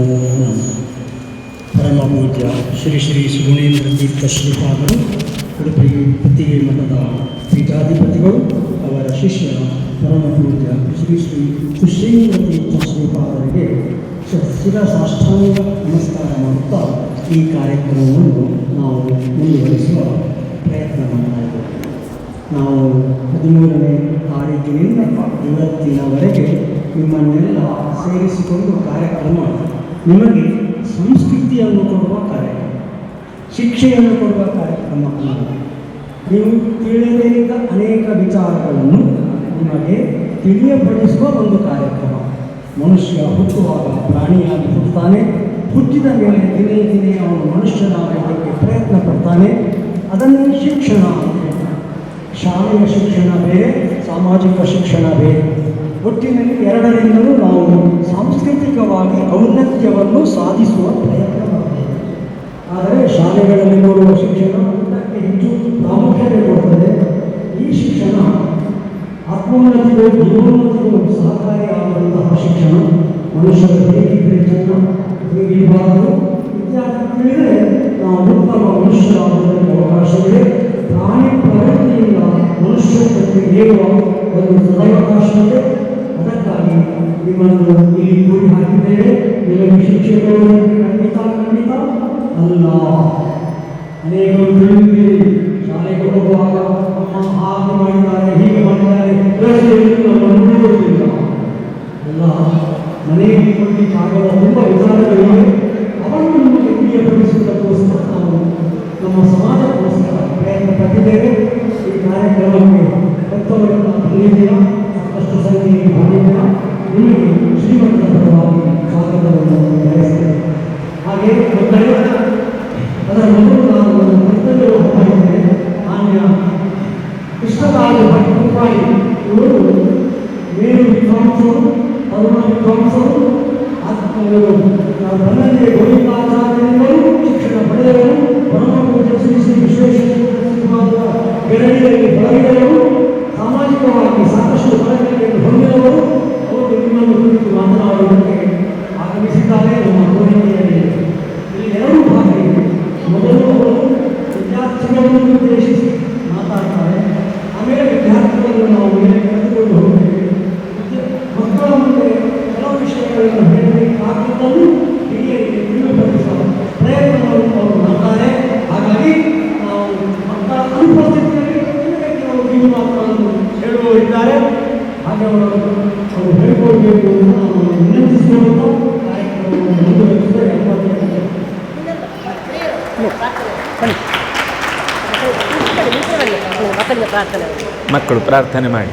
ನಮಃ. ಪರಮ ಪೂಜ್ಯ ಶ್ರೀ ಶ್ರೀ ಸುಗುಣೇಂದ್ರ ತೀರ್ಥ ಶ್ರೀಪಾದರು ಉಡುಪಿ ಪತ್ತಿಗೆ ಮಠದ ಪೀಠಾಧಿಪತಿಗಳು, ಅವರ ಶಿಷ್ಯ ಪರಮ ಪೂಜ್ಯ ಶ್ರೀ ಶ್ರೀ ಸುಶೀಂದ್ರ ತೀರ್ಥ ಶ್ರೀಪಾದರಿಗೆ ಶಿರಸಾಷ್ಟಾಂಗ ನಮಸ್ಕಾರ ಮಾಡುತ್ತಾ ಈ ಕಾರ್ಯಕ್ರಮವನ್ನು ನಾವು ಮುಂದುವರಿಸುವ ಪ್ರಯತ್ನ ಮಾಡ್ತಾಯಿದ್ದೇವೆ. ನಾವು 13ನೇ ತಾರೀಕಿನಿಂದ ಇವತ್ತಿನವರೆಗೆ ನಿಮ್ಮನ್ನೆಲ್ಲ ಸೇರಿಸಿಕೊಂಡು ಕಾರ್ಯಕ್ರಮ, ನಿಮಗೆ ಸಂಸ್ಕೃತಿಯನ್ನು ಕೊಡುವ ಕಾರ್ಯಕ್ರಮ, ಶಿಕ್ಷೆಯನ್ನು ಕೊಡುವ ಕಾರ್ಯಕ್ರಮ. ನೀವು ತಿಳಿಯಬೇಕಾದ ಅನೇಕ ವಿಚಾರಗಳನ್ನು ನಿಮಗೆ ತಿಳಿಯಪಡಿಸುವ ಒಂದು ಕಾರ್ಯಕ್ರಮ. ಮನುಷ್ಯ ಹುಟ್ಟುವಾಗ ಪ್ರಾಣಿಯಾಗಿ ಹುಟ್ಟುತ್ತಾನೆ, ಹುಟ್ಟಿದ ಮೇಲೆ ದಿನೇ ದಿನೇ ಅವನು ಮನುಷ್ಯನಾಗಲಿಕ್ಕೆ ಪ್ರಯತ್ನ ಪಡ್ತಾನೆ. ಅದನ್ನೇ ಶಿಕ್ಷಣ ಅಂತ ಹೇಳ್ತಾರೆ. ಶಾಲೆಯ ಶಿಕ್ಷಣ ಬೇರೆ, ಸಾಮಾಜಿಕ ಶಿಕ್ಷಣ ಬೇರೆ. ಒಟ್ಟಿನಲ್ಲಿ ಎರಡರಿಂದಲೂ ನಾವು ಸಾಂಸ್ಕೃತಿಕವಾಗಿ ಔನ್ನತ್ಯವನ್ನು ಸಾಧಿಸುವ ಪ್ರಯತ್ನ ಮಾಡ್ತೇವೆ. ಆದರೆ ಶಾಲೆಗಳಲ್ಲಿ ಕೊಡುವ ಶಿಕ್ಷಣ ಅದಕ್ಕೆ ಹೆಚ್ಚು ಪ್ರಾಮುಖ್ಯತೆ ಕೊಡುತ್ತದೆ. ಈ ಶಿಕ್ಷಣ ಆತ್ಮೋನ್ನತಿಗೂ ಜೀವೋನ್ನತಿಗೂ ಸಹಕಾರಿಯಾಗುವಂತಹ ಶಿಕ್ಷಣ. ಮನುಷ್ಯರು ಹೇಗಿದ್ದರೆ ಚೆನ್ನ, ಹೇಗಿರಬಾರದು ಇತ್ಯಾದಿ ತಿಳಿದರೆ ನಾವು ಉತ್ತಮ ಮನುಷ್ಯರಾಗುವುದಕ್ಕೆ ಅವಕಾಶವಿದೆ. ಪ್ರಾಣಿ ಪ್ರವೃತ್ತಿಯಿಂದ ಮನುಷ್ಯತ್ವಕ್ಕೆ ಹೇಳುವ ಒಂದು ಸದವಕಾಶವಿದೆ. ಅದಕ್ಕಾಗಿ ನಿಮ್ಮನ್ನು ಇಲ್ಲಿ ಕೂಡಿ ಹಾಕಿದ್ದೇವೆ. ನಿಮಗೆ ಶಿಕ್ಷೆ ಕೊಡುವುದಕ್ಕೆ ಖಂಡಿತ ಅಲ್ಲ. ಅನೇಕರು ತಿಳಿದಿದ್ದೀರಿ, ಶಾಲೆಗೆ ಹೋಗುವಾಗ ಅಮ್ಮ ಹಾಗೆ ಮಾಡಿದ್ದಾರೆ, ಹೀಗೆ ಮಾಡಿದ್ದಾರೆ, ನಮ್ಮನ್ನು ನೋಡುವುದಿಲ್ಲ. ಎಲ್ಲ ಮನೆಯಲ್ಲಿ ಕೊಡಲಿಕ್ಕಾಗದ ತುಂಬ ವಿಚಾರಗಳಿವೆ. ಅವನ್ನು ನಿಮಗೆ ತಿಳಿಯಪಡಿಸುವುದಕ್ಕೋಸ್ಕರ ನಾವು ನಮ್ಮ ಸಮಾಜಕ್ಕೋಸ್ಕರ ಪ್ರಯತ್ನ ಪಟ್ಟಿದ್ದೇವೆ. ಈ ಕಾರ್ಯಕ್ರಮಕ್ಕೆ ಭಕ್ತವರೆಲ್ಲ ಬಂದಿದ್ದೀರಾ, ಸಾಕಷ್ಟು ಸಂಖ್ಯೆಯಲ್ಲಿ ಬಂದಿದ್ದೀರಾ. ನಿಮಗೆ ಶ್ರೀಮಂತರ ಪರವಾಗಿ ಸ್ವಾಗತವನ್ನು ಬಯಸ್ತೇವೆ. ಹಾಗೆ ಅದರ ಮೊದಲು ನಾನು ಒಂದು ಕರ್ತವ್ಯವನ್ನು ಮಾಡಿದ್ದೇನೆ. ಮಾನ್ಯ ಕೃಷ್ಣರಾಜ ಭಟ್ ಇವರು ಮೇರು ವಿದ್ವಾಂಸರು, ತರುಣ ವಿದ್ವಾಂಸರು, ಬನ್ನಂಜೆ ಗೋವಿಂದಾಚಾರ್ಯರು ಶಿಕ್ಷಣ ಪಡೆದವರು, ಪರಮ ಪೂಜ್ಯ ಶ್ರೀ ಶ್ರೀ ವಿಶ್ವೇಶ್ವರ ಬೆರಳಿಯಲ್ಲಿ ಬಳಗಿದವರು, ಸಾಮಾಜಿಕವಾಗಿ ಸಾಕಷ್ಟು ಬರವಣಿಗೆಯನ್ನು ಹೊಂದಿದವರು. ಅವರು ನಿಮ್ಮನ್ನು ಕುರಿತು ಮಾತನಾಡುವುದಕ್ಕೆ ಆಗಮಿಸಿದ್ದಾರೆ. ನಮ್ಮ ಕೋರಿಕೆಯಲ್ಲಿ ಇಲ್ಲಿ ಎರಡು ಭಾಗ ಇದೆ. ಮೊದಲು ಅವರು ವಿದ್ಯಾರ್ಥಿಗಳನ್ನು ಉದ್ದೇಶಿಸಿ ಮಾತಾಡ್ತಾರೆ, ಆಮೇಲೆ ವಿದ್ಯಾರ್ಥಿಗಳನ್ನು ನಾವು ಮೇಲೆ ಕರೆದುಕೊಂಡು ಹೋಗ್ತೇವೆ. ಮಕ್ಕಳ ಮುಂದೆ ಕೆಲವು ವಿಷಯಗಳನ್ನು ಹೇಳಬೇಕಾಗಿದ್ದನ್ನು ಹಿರಿಯರಿಗೆ ತಿಳಿದುಪಡಿಸುವ ಪ್ರಯತ್ನವನ್ನು ಅವರು ಮಾಡ್ತಾರೆ. ಹಾಗಾಗಿ ನಾವು ಮಕ್ಕಳ ಅನುಪಸ್ಥಿತಿಯಲ್ಲಿ ಕೆಲವು ಕಿವಿ ಮಾತುಗಳನ್ನು ಹೇಳುವವರಿದ್ದಾರೆ. ಹಾಗೆ ಅವರು ಹೇಳಿಕೊಳ್ಬೇಕು ಅಂತ ನಾವು ವಿನಂತಿಸಿಕೊಂಡು ಕಾರ್ಯಕ್ರಮವನ್ನು ಮುಂದುವರಿಸಿದರೆ ಮಕ್ಕಳು ಪ್ರಾರ್ಥನೆ ಮಾಡಿ.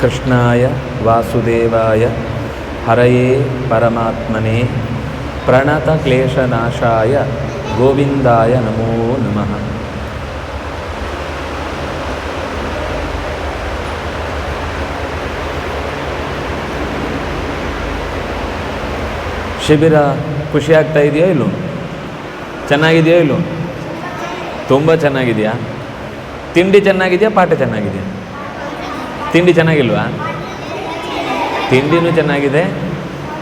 ಕೃಷ್ಣಾಯ ವಾಸುದೇವಾಯ ಹರಯೇ ಪರಮಾತ್ಮನೇ ಪ್ರಣತಕ್ಲೇಶನಾಶಾಯ ಗೋವಿಂದಾಯ ನಮೋ ನಮಃ. ಶಿಬಿರ ಖುಷಿಯಾಗ್ತಾ ಇದೆಯೋ ಇಲ್ಲೋ? ಚೆನ್ನಾಗಿದೆಯೋ ಇಲ್ಲೋ? ತುಂಬ ಚೆನ್ನಾಗಿದೆಯಾ? ತಿಂಡಿ ಚೆನ್ನಾಗಿದೆಯಾ? ಪಾಠ ಚೆನ್ನಾಗಿದೆಯಾ? ತಿಂಡಿ ಚೆನ್ನಾಗಿಲ್ವಾ? ತಿಂಡಿನೂ ಚೆನ್ನಾಗಿದೆ,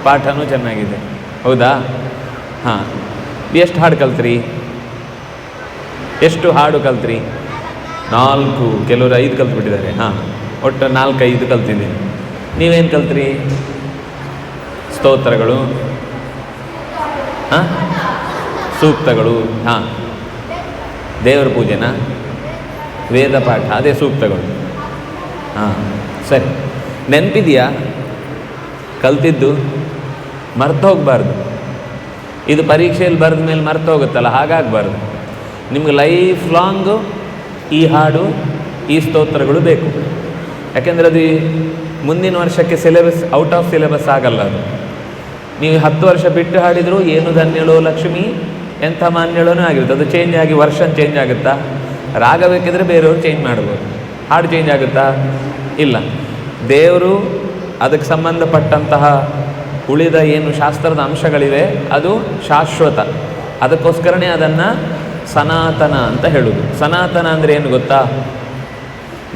ಪಾಠನೂ ಚೆನ್ನಾಗಿದೆ. ಹೌದಾ? ಹಾಂ. ಎಷ್ಟು ಹಾಡು ಕಲ್ತ್ರಿ? ಎಷ್ಟು ಹಾಡು ಕಲ್ತ್ರಿ? 4, ಕೆಲವರು 5 ಕಲ್ತ್ಬಿಟ್ಟಿದ್ದಾರೆ. ಹಾಂ, ಒಟ್ಟು 4-5 ಕಲ್ತಿದ್ದೀನಿ. ನೀವೇನು ಕಲ್ತ್ರಿ? ಸ್ತೋತ್ರಗಳು, ಹಾಂ, ಸೂಕ್ತಗಳು, ಹಾಂ, ದೇವರ ಪೂಜೆನಾ, ವೇದ ಪಾಠ, ಅದೇ ಸೂಕ್ತಗಳು. ಹಾಂ, ಸರಿ. ನೆನಪಿದೆಯಾ ಕಲ್ತಿದ್ದು? ಮರ್ತು ಹೋಗಬಾರ್ದು. ಇದು ಪರೀಕ್ಷೆಯಲ್ಲಿ ಬರೆದ ಮೇಲೆ ಮರ್ತು ಹೋಗುತ್ತಲ್ಲ, ಹಾಗಾಗಬಾರ್ದು. ನಿಮ್ಗೆ ಲೈಫ್ ಲಾಂಗು ಈ ಹಾಡು, ಈ ಸ್ತೋತ್ರಗಳು ಬೇಕು. ಯಾಕೆಂದರೆ ಅದು ಮುಂದಿನ ವರ್ಷಕ್ಕೆ ಸಿಲೆಬಸ್, ಔಟ್ ಆಫ್ ಸಿಲೆಬಸ್ ಆಗಲ್ಲ ಅದು. ನೀವು 10 ವರ್ಷ ಬಿಟ್ಟು ಹಾಡಿದರೂ ಏನು ಧನ್ಯಳೋ ಲಕ್ಷ್ಮಿ, ಎಂಥ ಮಾನ್ಯಳೋನೂ ಆಗಿರುತ್ತೆ. ಅದು ಚೇಂಜ್ ಆಗಿ ವರ್ಷನ್ ಚೇಂಜ್ ಆಗುತ್ತಾ? ರಾಗ ಬೇಕಿದ್ರೆ ಬೇರೆಯವರು ಚೇಂಜ್ ಮಾಡ್ಬೋದು. ಹಾಡು ಚೇಂಜ್ ಆಗುತ್ತಾ? ಇಲ್ಲ. ದೇವರು ಅದಕ್ಕೆ ಸಂಬಂಧಪಟ್ಟಂತಹ ಉಳಿದ ಏನು ಶಾಸ್ತ್ರದ ಅಂಶಗಳಿವೆ ಅದು ಶಾಶ್ವತ. ಅದಕ್ಕೋಸ್ಕರನೇ ಅದನ್ನು ಸನಾತನ ಅಂತ ಹೇಳೋದು. ಸನಾತನ ಅಂದರೆ ಏನು ಗೊತ್ತಾ?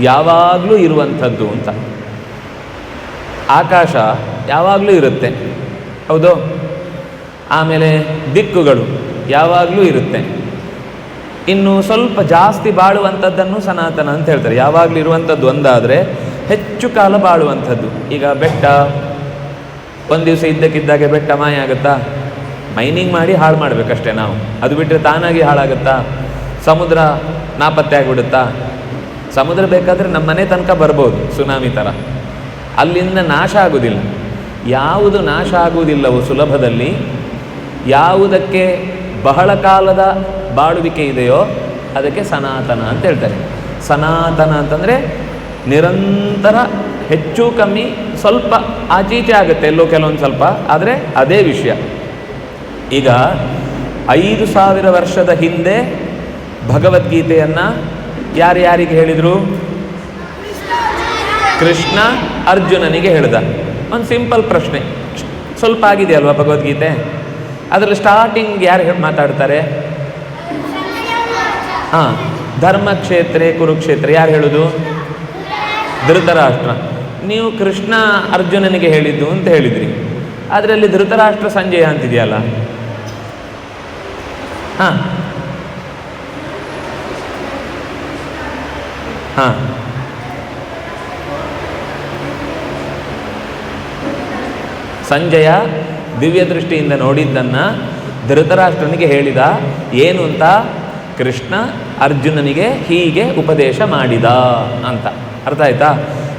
ಯಾವಾಗಲೂ ಇರುವಂಥದ್ದು ಅಂತ. ಆಕಾಶ ಯಾವಾಗಲೂ ಇರುತ್ತೆ, ಹೌದು. ಆಮೇಲೆ ದಿಕ್ಕುಗಳು ಯಾವಾಗಲೂ ಇರುತ್ತೆ. ಇನ್ನು ಸ್ವಲ್ಪ ಜಾಸ್ತಿ ಬಾಳುವಂಥದ್ದನ್ನು ಸನಾತನ ಅಂತ ಹೇಳ್ತಾರೆ. ಯಾವಾಗಲೂ ಇರುವಂಥದ್ದು ಒಂದಾದರೆ ಹೆಚ್ಚು ಕಾಲ ಬಾಳುವಂಥದ್ದು. ಈಗ ಬೆಟ್ಟ ಒಂದು ದಿವಸ ಇದ್ದಕ್ಕಿದ್ದಾಗೆ ಬೆಟ್ಟ ಮಾಯ ಆಗುತ್ತಾ? ಮೈನಿಂಗ್ ಮಾಡಿ ಹಾಳು ಮಾಡಬೇಕಷ್ಟೇ ನಾವು. ಅದು ಬಿಟ್ಟರೆ ತಾನಾಗಿ ಹಾಳಾಗುತ್ತಾ? ಸಮುದ್ರ ನಾಪತ್ತೆ ಆಗಿಬಿಡುತ್ತಾ? ಸಮುದ್ರ ಬೇಕಾದರೆ ನಮ್ಮ ಮನೆ ತನಕ ಬರ್ಬೋದು, ಸುನಾಮಿ ಥರ. ಅಲ್ಲಿಂದ ನಾಶ ಆಗುವುದಿಲ್ಲ. ಯಾವುದು ನಾಶ ಆಗುವುದಿಲ್ಲವೋ ಸುಲಭದಲ್ಲಿ, ಯಾವುದಕ್ಕೆ ಬಹಳ ಕಾಲದ ಬಾಳುವಿಕೆ ಇದೆಯೋ ಅದಕ್ಕೆ ಸನಾತನ ಅಂತ ಹೇಳ್ತಾರೆ. ಸನಾತನ ಅಂತಂದರೆ ನಿರಂತರ, ಹೆಚ್ಚು ಕಮ್ಮಿ ಸ್ವಲ್ಪ ಆಚೀಚೆ ಆಗುತ್ತೆ ಎಲ್ಲೋ ಕೆಲವೊಂದು ಸ್ವಲ್ಪ, ಆದರೆ ಅದೇ ವಿಷಯ. ಈಗ 5000 ವರ್ಷದ ಹಿಂದೆ ಭಗವದ್ಗೀತೆಯನ್ನು ಯಾರ್ಯಾರಿಗೆ ಹೇಳಿದರು? ಕೃಷ್ಣ ಅರ್ಜುನನಿಗೆ ಹೇಳಿದ. ಒಂದು ಸಿಂಪಲ್ ಪ್ರಶ್ನೆ, ಸ್ವಲ್ಪ ಆಗಿದೆಯಲ್ವಾ ಭಗವದ್ಗೀತೆ? ಅದರಲ್ಲಿ ಸ್ಟಾರ್ಟಿಂಗ್ ಯಾರು ಮಾತಾಡ್ತಾರೆ? ಹಾಂ, ಧರ್ಮಕ್ಷೇತ್ರೇ ಕುರುಕ್ಷೇತ್ರ ಯಾರು ಹೇಳೋದು? ಧೃತರಾಷ್ಟ್ರ. ನೀವು ಕೃಷ್ಣ ಅರ್ಜುನನಿಗೆ ಹೇಳಿದ್ದು ಅಂತ ಹೇಳಿದ್ರಿ. ಅದರಲ್ಲಿ ಧೃತರಾಷ್ಟ್ರ ಸಂಜಯ ಅಂತಿದೆಯಲ್ಲ. ಹಾಂ ಹಾಂ ಸಂಜಯ ದಿವ್ಯ ದೃಷ್ಟಿಯಿಂದ ನೋಡಿದ್ದನ್ನು ಧೃತರಾಷ್ಟ್ರನಿಗೆ ಹೇಳಿದ. ಏನು ಅಂತ? ಕೃಷ್ಣ ಅರ್ಜುನನಿಗೆ ಹೀಗೆ ಉಪದೇಶ ಮಾಡಿದ ಅಂತ. ಅರ್ಥ ಆಯ್ತಾ?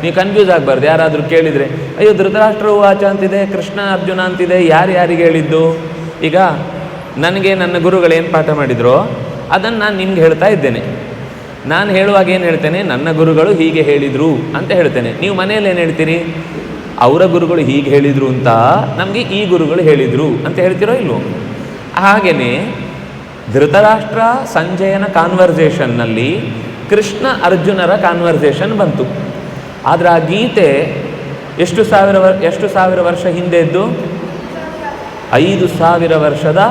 ನೀವು ಕನ್ಫ್ಯೂಸ್ ಆಗಬಾರ್ದು. ಯಾರಾದರೂ ಕೇಳಿದರೆ ಅಯ್ಯೋ ಧೃತರಾಷ್ಟ್ರ ವಾಚ ಅಂತಿದೆ, ಕೃಷ್ಣ ಅರ್ಜುನ ಅಂತಿದೆ, ಯಾರಿಗೆ ಹೇಳಿದ್ದು? ಈಗ ನನಗೆ ನನ್ನ ಗುರುಗಳೇನು ಪಾಠ ಮಾಡಿದ್ರೋ ಅದನ್ನು ನಾನು ನಿಮ್ಗೆ ಹೇಳ್ತಾ ಇದ್ದೇನೆ. ನಾನು ಹೇಳುವಾಗ ಏನು ಹೇಳ್ತೇನೆ? ನನ್ನ ಗುರುಗಳು ಹೀಗೆ ಹೇಳಿದರು ಅಂತ ಹೇಳ್ತೇನೆ. ನೀವು ಮನೆಯಲ್ಲಿ ಏನು ಹೇಳ್ತೀರಿ? ಅವರ ಗುರುಗಳು ಹೀಗೆ ಹೇಳಿದರು ಅಂತ ನಮಗೆ ಈ ಗುರುಗಳು ಹೇಳಿದರು ಅಂತ ಹೇಳ್ತಿರೋ ಇಲ್ವೋ? ಹಾಗೆಯೇ ಧೃತರಾಷ್ಟ್ರ ಸಂಜಯನ ಕಾನ್ವರ್ಸೇಷನ್ನಲ್ಲಿ ಕೃಷ್ಣ ಅರ್ಜುನರ ಕಾನ್ವರ್ಸೇಷನ್ ಬಂತು. ಆದರೆ ಆ ಗೀತೆ ಎಷ್ಟು ಸಾವಿರ ವರ್ಷ ಹಿಂದೆ ಇದ್ದು? 5000 ವರ್ಷದ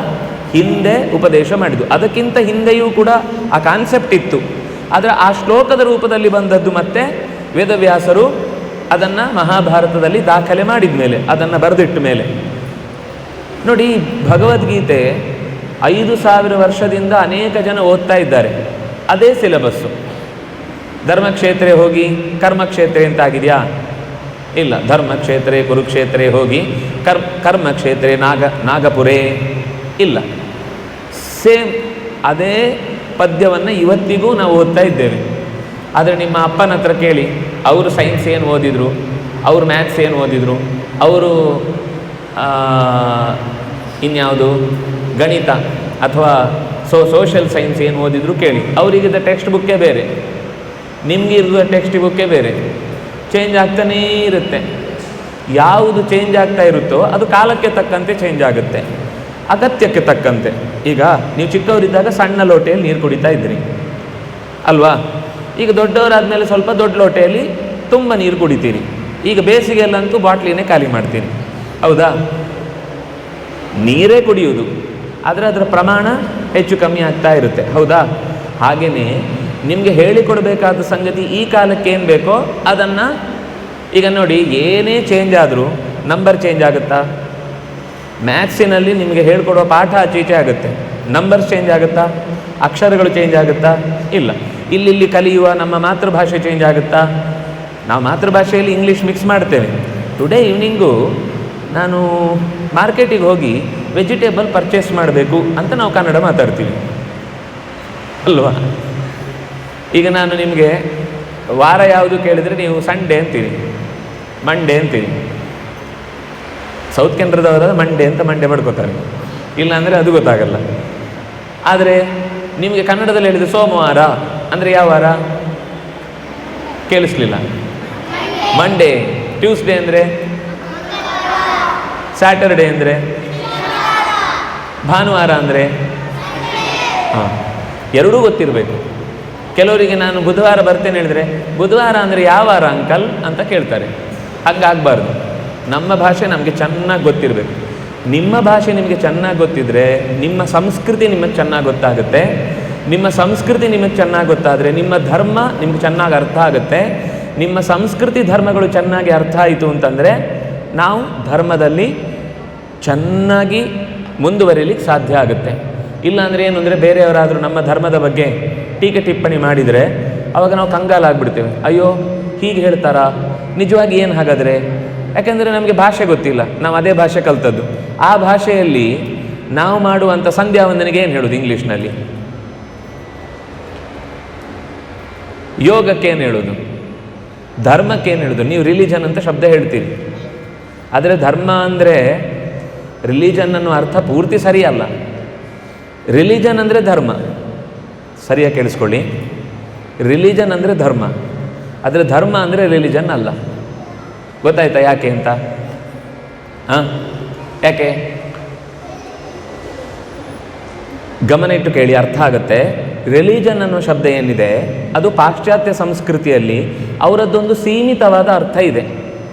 ಹಿಂದೆ ಉಪದೇಶ ಮಾಡಿದ್ದು. ಅದಕ್ಕಿಂತ ಹಿಂದೆಯೂ ಕೂಡ ಆ ಕಾನ್ಸೆಪ್ಟ್ ಇತ್ತು. ಆದರೆ ಆ ಶ್ಲೋಕದ ರೂಪದಲ್ಲಿ ಬಂದದ್ದು ಮತ್ತೆ ವೇದವ್ಯಾಸರು ಅದನ್ನು ಮಹಾಭಾರತದಲ್ಲಿ ದಾಖಲೆ ಮಾಡಿದ ಮೇಲೆ, ಅದನ್ನು ಬರೆದಿಟ್ಟ ಮೇಲೆ. ನೋಡಿ, ಭಗವದ್ಗೀತೆ 5000 ವರ್ಷದಿಂದ ಅನೇಕ ಜನ ಓದ್ತಾ ಇದ್ದಾರೆ. ಅದೇ ಸಿಲೆಬಸ್ಸು. ಧರ್ಮಕ್ಷೇತ್ರ ಹೋಗಿ ಕರ್ಮಕ್ಷೇತ್ರ ಎಂತಾಗಿದೆಯಾ? ಇಲ್ಲ. ಧರ್ಮಕ್ಷೇತ್ರ ಕುರುಕ್ಷೇತ್ರ ಹೋಗಿ ಕರ್ಮಕ್ಷೇತ್ರ ನಾಗಪುರೇ ಇಲ್ಲ. ಸೇಮ್ ಅದೇ ಪದ್ಯವನ್ನು ಇವತ್ತಿಗೂ ನಾವು ಓದ್ತಾ ಇದ್ದೇವೆ. ಆದರೆ ನಿಮ್ಮ ಅಪ್ಪನ ಹತ್ರ ಕೇಳಿ, ಅವರು ಸೈನ್ಸ್ ಏನು ಓದಿದರು, ಅವರು ಮ್ಯಾಥ್ಸ್ ಏನು ಓದಿದರು, ಅವರು ಇನ್ಯಾವುದು ಗಣಿತ ಅಥವಾ ಸೋಷಿಯಲ್ ಸೈನ್ಸ್ ಏನು ಓದಿದ್ರು ಕೇಳಿ. ಅವರಿಗಿದ್ದ ಟೆಕ್ಸ್ಟ್ ಬುಕ್ಕೇ ಬೇರೆ, ನಿಮಗಿರುವ ಟೆಕ್ಸ್ಟ್ ಬುಕ್ಕೇ ಬೇರೆ. ಚೇಂಜ್ ಆಗ್ತಾನೇ ಇರುತ್ತೆ. ಯಾವುದು ಚೇಂಜ್ ಆಗ್ತಾ ಇರುತ್ತೋ ಅದು ಕಾಲಕ್ಕೆ ತಕ್ಕಂತೆ ಚೇಂಜ್ ಆಗುತ್ತೆ, ಅಗತ್ಯಕ್ಕೆ ತಕ್ಕಂತೆ. ಈಗ ನೀವು ಚಿಕ್ಕವರಿದ್ದಾಗ ಸಣ್ಣ ಲೋಟೆಯಲ್ಲಿ ನೀರು ಕುಡಿತಾ ಇದ್ರಿ ಅಲ್ವಾ? ಈಗ ದೊಡ್ಡವರಾದ್ಮೇಲೆ ಸ್ವಲ್ಪ ದೊಡ್ಡ ಲೋಟೆಯಲ್ಲಿ ತುಂಬ ನೀರು ಕುಡಿತೀರಿ. ಈಗ ಬೇಸಿಗೆಯಲ್ಲಂತೂ ಬಾಟ್ಲಿನೇ ಖಾಲಿ ಮಾಡ್ತೀರಿ, ಹೌದಾ? ನೀರೇ ಕುಡಿಯುವುದು, ಆದರೆ ಅದರ ಪ್ರಮಾಣ ಹೆಚ್ಚು ಕಮ್ಮಿ ಆಗ್ತಾ ಇರುತ್ತೆ, ಹೌದಾ? ಹಾಗೆಯೇ ನಿಮಗೆ ಹೇಳಿಕೊಡಬೇಕಾದ ಸಂಗತಿ ಈ ಕಾಲಕ್ಕೆ ಏನು ಬೇಕೋ ಅದನ್ನು. ಈಗ ನೋಡಿ, ಏನೇ ಚೇಂಜ್ ಆದರೂ ನಂಬರ್ ಚೇಂಜ್ ಆಗುತ್ತಾ? ಮ್ಯಾಥ್ಸಿನಲ್ಲಿ ನಿಮಗೆ ಹೇಳ್ಕೊಡುವ ಪಾಠ ಆಚೀಚೆ ಆಗುತ್ತೆ, ನಂಬರ್ಸ್ ಚೇಂಜ್ ಆಗುತ್ತಾ? ಅಕ್ಷರಗಳು ಚೇಂಜ್ ಆಗುತ್ತಾ? ಇಲ್ಲ. ಇಲ್ಲಿ ಕಲಿಯುವ ನಮ್ಮ ಮಾತೃಭಾಷೆ ಚೇಂಜ್ ಆಗುತ್ತಾ? ನಾವು ಮಾತೃಭಾಷೆಯಲ್ಲಿ ಇಂಗ್ಲೀಷ್ ಮಿಕ್ಸ್ ಮಾಡ್ತೇವೆ. ಟುಡೇ ಈವ್ನಿಂಗು ನಾನು ಮಾರ್ಕೆಟಿಗೆ ಹೋಗಿ ವೆಜಿಟೇಬಲ್ ಪರ್ಚೇಸ್ ಮಾಡಬೇಕು ಅಂತ ನಾವು ಕನ್ನಡ ಮಾತಾಡ್ತೀವಿ ಅಲ್ವಾ? ಈಗ ನಾನು ನಿಮಗೆ ವಾರ ಯಾವುದು ಕೇಳಿದರೆ ನೀವು ಸಂಡೇ ಅಂತೀರಿ, ಮಂಡೇ ಅಂತೀರಿ. ಸೌತ್ ಕೆನಡಾದವರಾದ ಮಂಡೇ ಅಂತ ಮಂಡೇ ಮಾಡ್ಕೋತಾರೆ, ಇಲ್ಲ ಅಂದರೆ ಅದು ಗೊತ್ತಾಗಲ್ಲ. ಆದರೆ ನಿಮಗೆ ಕನ್ನಡದಲ್ಲಿ ಹೇಳಿದರೆ ಸೋಮವಾರ ಅಂದರೆ ಯಾವ ವಾರ ಕೇಳಿಸ್ಲಿಲ್ಲ? ಮಂಡೇ. ಟ್ಯೂಸ್ಡೇ ಅಂದರೆ ಸ್ಯಾಟರ್ಡೇ ಅಂದರೆ ಭಾನುವಾರ ಅಂದರೆ ಹಾಂ, ಎರಡೂ ಗೊತ್ತಿರಬೇಕು. ಕೆಲವರಿಗೆ ನಾನು ಬುಧವಾರ ಬರ್ತೇನೆ ಹೇಳಿದರೆ ಬುಧವಾರ ಅಂದರೆ ಯಾವ ವಾರ ಅಂಕಲ್ ಅಂತ ಕೇಳ್ತಾರೆ. ಹಾಗಾಗಬಾರ್ದು. ನಮ್ಮ ಭಾಷೆ ನಮಗೆ ಚೆನ್ನಾಗಿ ಗೊತ್ತಿರಬೇಕು. ನಿಮ್ಮ ಭಾಷೆ ನಿಮಗೆ ಚೆನ್ನಾಗಿ ಗೊತ್ತಿದ್ದರೆ ನಿಮ್ಮ ಸಂಸ್ಕೃತಿ ನಿಮಗೆ ಚೆನ್ನಾಗಿ ಗೊತ್ತಾಗುತ್ತೆ. ನಿಮ್ಮ ಸಂಸ್ಕೃತಿ ನಿಮಗೆ ಚೆನ್ನಾಗಿ ಗೊತ್ತಾದರೆ ನಿಮ್ಮ ಧರ್ಮ ನಿಮಗೆ ಚೆನ್ನಾಗಿ ಅರ್ಥ ಆಗುತ್ತೆ. ನಿಮ್ಮ ಸಂಸ್ಕೃತಿ ಧರ್ಮಗಳು ಚೆನ್ನಾಗಿ ಅರ್ಥ ಆಯಿತು ಅಂತಂದರೆ ನಾವು ಧರ್ಮದಲ್ಲಿ ಚೆನ್ನಾಗಿ ಮುಂದುವರಿಲಿಕ್ಕೆ ಸಾಧ್ಯ ಆಗುತ್ತೆ. ಇಲ್ಲಾಂದರೆ ಏನು ಅಂದರೆ ಬೇರೆಯವರಾದರೂ ನಮ್ಮ ಧರ್ಮದ ಬಗ್ಗೆ ಟೀಕೆ ಟಿಪ್ಪಣಿ ಮಾಡಿದರೆ ಆವಾಗ ನಾವು ಕಂಗಾಲಾಗ್ಬಿಡ್ತೇವೆ. ಅಯ್ಯೋ, ಹೀಗೆ ಹೇಳ್ತಾರಾ? ನಿಜವಾಗಿ ಏನು ಹಾಗಾದರೆ? ಯಾಕೆಂದರೆ ನಮಗೆ ಭಾಷೆ ಗೊತ್ತಿಲ್ಲ, ನಾವು ಅದೇ ಭಾಷೆ ಕಲ್ತದ್ದು. ಆ ಭಾಷೆಯಲ್ಲಿ ನಾವು ಮಾಡುವಂಥ ಸಂಧ್ಯಾ ವಂದನೆಗೆ ಏನು ಹೇಳೋದು ಇಂಗ್ಲೀಷ್ನಲ್ಲಿ? ಯೋಗಕ್ಕೇನು ಹೇಳೋದು? ಧರ್ಮಕ್ಕೇನು ಹೇಳೋದು? ನೀವು ರಿಲಿಜನ್ ಅಂತ ಶಬ್ದ ಹೇಳ್ತೀರಿ, ಆದರೆ ಧರ್ಮ ಅಂದರೆ ರಿಲಿಜನ್ ಅನ್ನೋ ಅರ್ಥ ಪೂರ್ತಿ ಸರಿಯಲ್ಲ. ರಿಲಿಜನ್ ಅಂದರೆ ಧರ್ಮ, ಸರಿಯಾಗಿ ಕೇಳಿಸ್ಕೊಳ್ಳಿ. ರಿಲಿಜನ್ ಅಂದರೆ ಧರ್ಮ, ಆದರೆ ಧರ್ಮ ಅಂದರೆ ರಿಲಿಜನ್ ಅಲ್ಲ. ಗೊತ್ತಾಯ್ತಾ ಯಾಕೆ ಅಂತ? ಹಾಂ, ಯಾಕೆ? ಗಮನ ಇಟ್ಟು ಕೇಳಿ, ಅರ್ಥ ಆಗುತ್ತೆ. ರಿಲಿಜನ್ ಅನ್ನೋ ಶಬ್ದ ಏನಿದೆ ಅದು ಪಾಶ್ಚಾತ್ಯ ಸಂಸ್ಕೃತಿಯಲ್ಲಿ ಅವರದ್ದೊಂದು ಸೀಮಿತವಾದ ಅರ್ಥ ಇದೆ.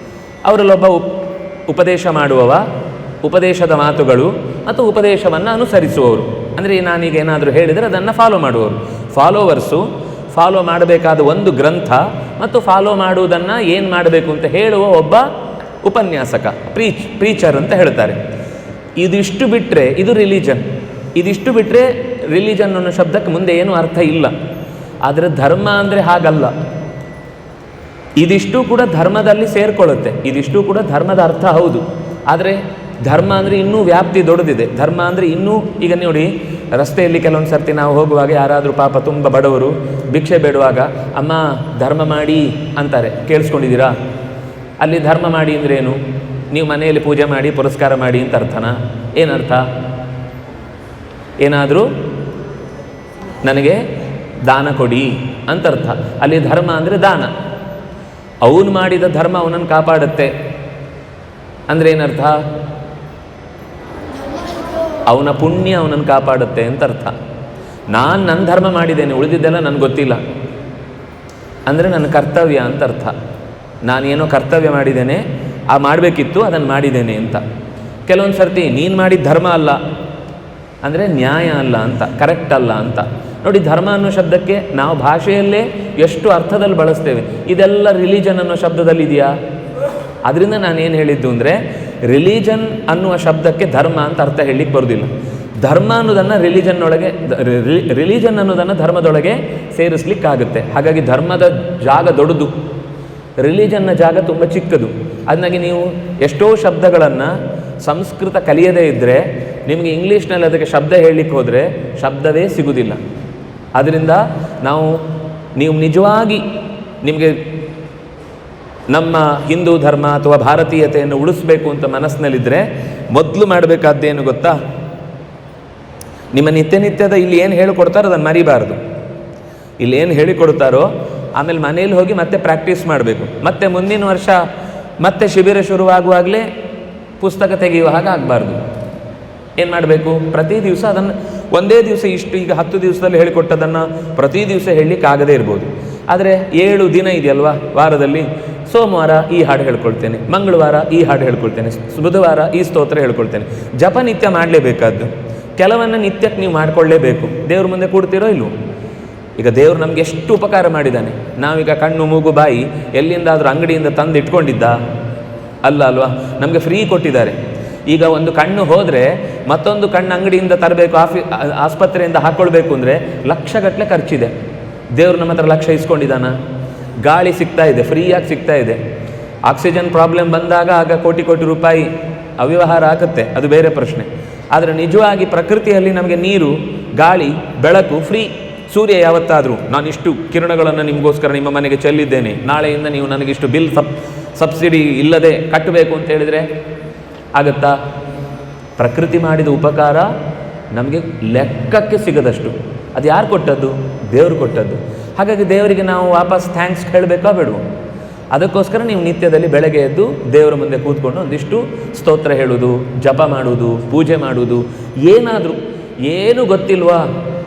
ಅವರಲ್ಲೊಬ್ಬ ಉಪದೇಶ ಮಾಡುವವ, ಉಪದೇಶದ ಮಾತುಗಳು ಮತ್ತು ಉಪದೇಶವನ್ನು ಅನುಸರಿಸುವವರು. ಅಂದರೆ ನಾನೀಗ ಏನಾದರೂ ಹೇಳಿದರೆ ಅದನ್ನು ಫಾಲೋ ಮಾಡುವವರು. ಫಾಲೋವರ್ಸು ಫಾಲೋ ಮಾಡಬೇಕಾದ ಒಂದು ಗ್ರಂಥ ಮತ್ತು ಫಾಲೋ ಮಾಡುವುದನ್ನು ಏನು ಮಾಡಬೇಕು ಅಂತ ಹೇಳುವ ಒಬ್ಬ ಉಪನ್ಯಾಸಕ, ಪ್ರೀಚರ್ ಅಂತ ಹೇಳ್ತಾರೆ. ಇದಿಷ್ಟು ಬಿಟ್ಟರೆ ಇದು ರಿಲಿಜನ್. ಇದಿಷ್ಟು ಬಿಟ್ಟರೆ ರಿಲಿಜನ್ ಅನ್ನೋ ಶಬ್ದಕ್ಕೆ ಮುಂದೆ ಏನೂ ಅರ್ಥ ಇಲ್ಲ. ಆದರೆ ಧರ್ಮ ಅಂದರೆ ಹಾಗಲ್ಲ. ಇದಿಷ್ಟು ಕೂಡ ಧರ್ಮದಲ್ಲಿ ಸೇರಿಕೊಳ್ಳುತ್ತೆ, ಇದಿಷ್ಟು ಕೂಡ ಧರ್ಮದ ಅರ್ಥ ಹೌದು. ಆದರೆ ಧರ್ಮ ಅಂದರೆ ಇನ್ನೂ ವ್ಯಾಪ್ತಿ ದೊಡ್ಡದಿದೆ. ಧರ್ಮ ಅಂದರೆ ಇನ್ನೂ, ಈಗ ನೋಡಿ ರಸ್ತೆಯಲ್ಲಿ ಕೆಲವೊಂದು ಸರ್ತಿ ನಾವು ಹೋಗುವಾಗ ಯಾರಾದರೂ ಪಾಪ ತುಂಬ ಬಡವರು ಭಿಕ್ಷೆ ಬೇಡುವಾಗ ಅಮ್ಮ ಧರ್ಮ ಮಾಡಿ ಅಂತಾರೆ, ಕೇಳಿಸ್ಕೊಂಡಿದ್ದೀರಾ? ಅಲ್ಲಿ ಧರ್ಮ ಮಾಡಿ ಅಂದರೆ ಏನು? ನೀವು ಮನೆಯಲ್ಲಿ ಪೂಜೆ ಮಾಡಿ ಪುರಸ್ಕಾರ ಮಾಡಿ ಅಂತ ಅರ್ಥನಾ? ಏನರ್ಥ? ಏನಾದರೂ ನನಗೆ ದಾನ ಕೊಡಿ ಅಂತ ಅರ್ಥ. ಅಲ್ಲಿ ಧರ್ಮ ಅಂದರೆ ದಾನ. ಅವನು ಮಾಡಿದ ಧರ್ಮ ಅವನನ್ನು ಕಾಪಾಡುತ್ತೆ ಅಂದರೆ ಏನರ್ಥ? ಅವನ ಪುಣ್ಯ ಅವನನ್ನು ಕಾಪಾಡುತ್ತೆ ಅಂತ ಅರ್ಥ. ನಾನು ನನ್ನ ಧರ್ಮ ಮಾಡಿದ್ದೇನೆ, ಉಳಿದಿದ್ದೆಲ್ಲ ನನಗೆ ಗೊತ್ತಿಲ್ಲ ಅಂದರೆ ನನ್ನ ಕರ್ತವ್ಯ ಅಂತ ಅರ್ಥ. ನಾನೇನೋ ಕರ್ತವ್ಯ ಮಾಡಿದ್ದೇನೆ, ಆ ಮಾಡಬೇಕಿತ್ತು ಅದನ್ನು ಮಾಡಿದ್ದೇನೆ ಅಂತ. ಕೆಲವೊಂದು ಸರ್ತಿ ನೀನು ಮಾಡಿದ ಧರ್ಮ ಅಲ್ಲ ಅಂದರೆ ನ್ಯಾಯ ಅಲ್ಲ ಅಂತ, ಕರೆಕ್ಟ್ ಅಲ್ಲ ಅಂತ. ನೋಡಿ, ಧರ್ಮ ಅನ್ನೋ ಶಬ್ದಕ್ಕೆ ನಾವು ಭಾಷೆಯಲ್ಲೇ ಎಷ್ಟು ಅರ್ಥದಲ್ಲಿ ಬಳಸ್ತೇವೆ. ಇದೆಲ್ಲ ರಿಲಿಜನ್ ಅನ್ನೋ ಶಬ್ದದಲ್ಲಿ ಇದೆಯಾ? ಅದರಿಂದ ನಾನೇನು ಹೇಳಿದ್ದು ಅಂದರೆ ರಿಲಿಜನ್ ಅನ್ನುವ ಶಬ್ದಕ್ಕೆ ಧರ್ಮ ಅಂತ ಅರ್ಥ ಹೇಳಲಿಕ್ಕೆ ಬರೋದಿಲ್ಲ. ಧರ್ಮ ಅನ್ನೋದನ್ನು ರಿಲಿಜನ್ ಅನ್ನೋದನ್ನು ಧರ್ಮದೊಳಗೆ ಸೇರಿಸ್ಲಿಕ್ಕಾಗುತ್ತೆ. ಹಾಗಾಗಿ ಧರ್ಮದ ಜಾಗ ದೊಡ್ಡದು, ರಿಲಿಜನ್ನ ಜಾಗ ತುಂಬ ಚಿಕ್ಕದು. ಅದನ್ನಾಗಿ ನೀವು ಎಷ್ಟೋ ಶಬ್ದಗಳನ್ನು ಸಂಸ್ಕೃತ ಕಲಿಯದೇ ಇದ್ದರೆ ನಿಮಗೆ ಇಂಗ್ಲೀಷ್ನಲ್ಲಿ ಅದಕ್ಕೆ ಶಬ್ದ ಹೇಳಲಿಕ್ಕೆ ಹೋದರೆ ಶಬ್ದವೇ ಸಿಗುವುದಿಲ್ಲ. ಆದ್ದರಿಂದ ನೀವು ನಿಜವಾಗಿ ನಿಮಗೆ ನಮ್ಮ ಹಿಂದೂ ಧರ್ಮ ಅಥವಾ ಭಾರತೀಯತೆಯನ್ನು ಉಳಿಸ್ಬೇಕು ಅಂತ ಮನಸ್ಸಿನಲ್ಲಿದ್ದರೆ ಮೊದಲು ಮಾಡಬೇಕಾದ್ದೇನು ಗೊತ್ತಾ? ನಿಮ್ಮ ನಿತ್ಯದ ಇಲ್ಲಿ ಏನು ಹೇಳಿಕೊಡ್ತಾರೋ ಅದನ್ನು ಮರಿಬಾರ್ದು. ಇಲ್ಲಿ ಏನು ಹೇಳಿಕೊಡ್ತಾರೋ ಆಮೇಲೆ ಮನೇಲಿ ಹೋಗಿ ಮತ್ತೆ ಪ್ರಾಕ್ಟೀಸ್ ಮಾಡಬೇಕು. ಮತ್ತೆ ಮುಂದಿನ ವರ್ಷ ಮತ್ತೆ ಶಿಬಿರ ಶುರುವಾಗುವಾಗಲೇ ಪುಸ್ತಕ ತೆಗೆಯುವ ಹಾಗೆ ಆಗಬಾರ್ದು. ಏನು ಮಾಡಬೇಕು? ಪ್ರತಿ ದಿವಸ ಅದನ್ನು ಒಂದೇ ದಿವಸ ಇಷ್ಟು ಈಗ 10 ದಿವಸದಲ್ಲಿ ಹೇಳಿಕೊಟ್ಟದನ್ನು ಪ್ರತಿ ದಿವಸ ಹೇಳಲಿಕ್ಕಾಗದೇ ಇರ್ಬೋದು. ಆದರೆ 7 ದಿನ ಇದೆಯಲ್ವಾ ವಾರದಲ್ಲಿ, ಸೋಮವಾರ ಈ ಹಾಡು ಹೇಳ್ಕೊಳ್ತೇನೆ, ಮಂಗಳವಾರ ಈ ಹಾಡು ಹೇಳ್ಕೊಳ್ತೇನೆ, ಬುಧವಾರ ಈ ಸ್ತೋತ್ರ ಹೇಳ್ಕೊಳ್ತೇನೆ. ಜಪ ನಿತ್ಯ ಮಾಡಲೇಬೇಕಾದ್ದು. ಕೆಲವನ್ನು ನಿತ್ಯಕ್ಕೆ ನೀವು ಮಾಡಿಕೊಳ್ಳೇಬೇಕು. ದೇವ್ರ ಮುಂದೆ ಕೂಡ್ತಿರೋ ಇಲ್ವೋ? ಈಗ ದೇವರು ನಮಗೆ ಎಷ್ಟು ಉಪಕಾರ ಮಾಡಿದ್ದಾನೆ. ನಾವೀಗ ಕಣ್ಣು ಮೂಗು ಬಾಯಿ ಎಲ್ಲಿಂದಾದರೂ ಅಂಗಡಿಯಿಂದ ತಂದು ಇಟ್ಕೊಂಡಿದ್ದ ಅಲ್ಲ ಅಲ್ವಾ? ನಮಗೆ ಫ್ರೀ ಕೊಟ್ಟಿದ್ದಾರೆ. ಈಗ ಒಂದು ಕಣ್ಣು ಹೋದರೆ ಮತ್ತೊಂದು ಕಣ್ಣು ಅಂಗಡಿಯಿಂದ ತರಬೇಕು, ಆಸ್ಪತ್ರೆಯಿಂದ ಹಾಕ್ಕೊಳ್ಬೇಕು ಅಂದರೆ ಲಕ್ಷಗಟ್ಟಲೆ ಖರ್ಚಿದೆ. ದೇವರು ನಮ್ಮ ಹತ್ರ ಲಕ್ಷ ಇಸ್ಕೊಂಡಿದ್ದಾನ? ಗಾಳಿ ಸಿಗ್ತಾ ಇದೆ, ಫ್ರೀಯಾಗಿ ಸಿಗ್ತಾ ಇದೆ. ಆಕ್ಸಿಜನ್ ಪ್ರಾಬ್ಲಮ್ ಬಂದಾಗ ಆಗ ಕೋಟಿ ಕೋಟಿ ರೂಪಾಯಿ ಅವ್ಯವಹಾರ ಆಗುತ್ತೆ, ಅದು ಬೇರೆ ಪ್ರಶ್ನೆ. ಆದರೆ ನಿಜವಾಗಿ ಪ್ರಕೃತಿಯಲ್ಲಿ ನಮಗೆ ನೀರು, ಗಾಳಿ, ಬೆಳಕು ಫ್ರೀ. ಸೂರ್ಯ ಯಾವತ್ತಾದರೂ ನಾನಿಷ್ಟು ಕಿರಣಗಳನ್ನು ನಿಮಗೋಸ್ಕರ ನಿಮ್ಮ ಮನೆಗೆ ಚೆಲ್ಲಿದ್ದೇನೆ, ನಾಳೆಯಿಂದ ನೀವು ನನಗಿಷ್ಟು ಬಿಲ್ ಸಬ್ಸಿಡಿ ಇಲ್ಲದೆ ಕಟ್ಟಬೇಕು ಅಂತ ಹೇಳಿದರೆ ಆಗುತ್ತಾ? ಪ್ರಕೃತಿ ಮಾಡಿದ ಉಪಕಾರ ನಮಗೆ ಲೆಕ್ಕಕ್ಕೆ ಸಿಗದಷ್ಟು. ಅದು ಯಾರು ಕೊಟ್ಟದ್ದು? ದೇವರು ಕೊಟ್ಟದ್ದು. ಹಾಗಾಗಿ ದೇವರಿಗೆ ನಾವು ವಾಪಸ್ ಥ್ಯಾಂಕ್ಸ್ ಹೇಳಬೇಕಾ ಬೇಡವೋ? ಅದಕ್ಕೋಸ್ಕರ ನೀವು ನಿತ್ಯದಲ್ಲಿ ಬೆಳಗ್ಗೆ ಎದ್ದು ದೇವರ ಮುಂದೆ ಕೂತ್ಕೊಂಡು ಒಂದಿಷ್ಟು ಸ್ತೋತ್ರ ಹೇಳುವುದು, ಜಪ ಮಾಡುವುದು, ಪೂಜೆ ಮಾಡುವುದು. ಏನಾದರೂ ಏನು ಗೊತ್ತಿಲ್ವಾ,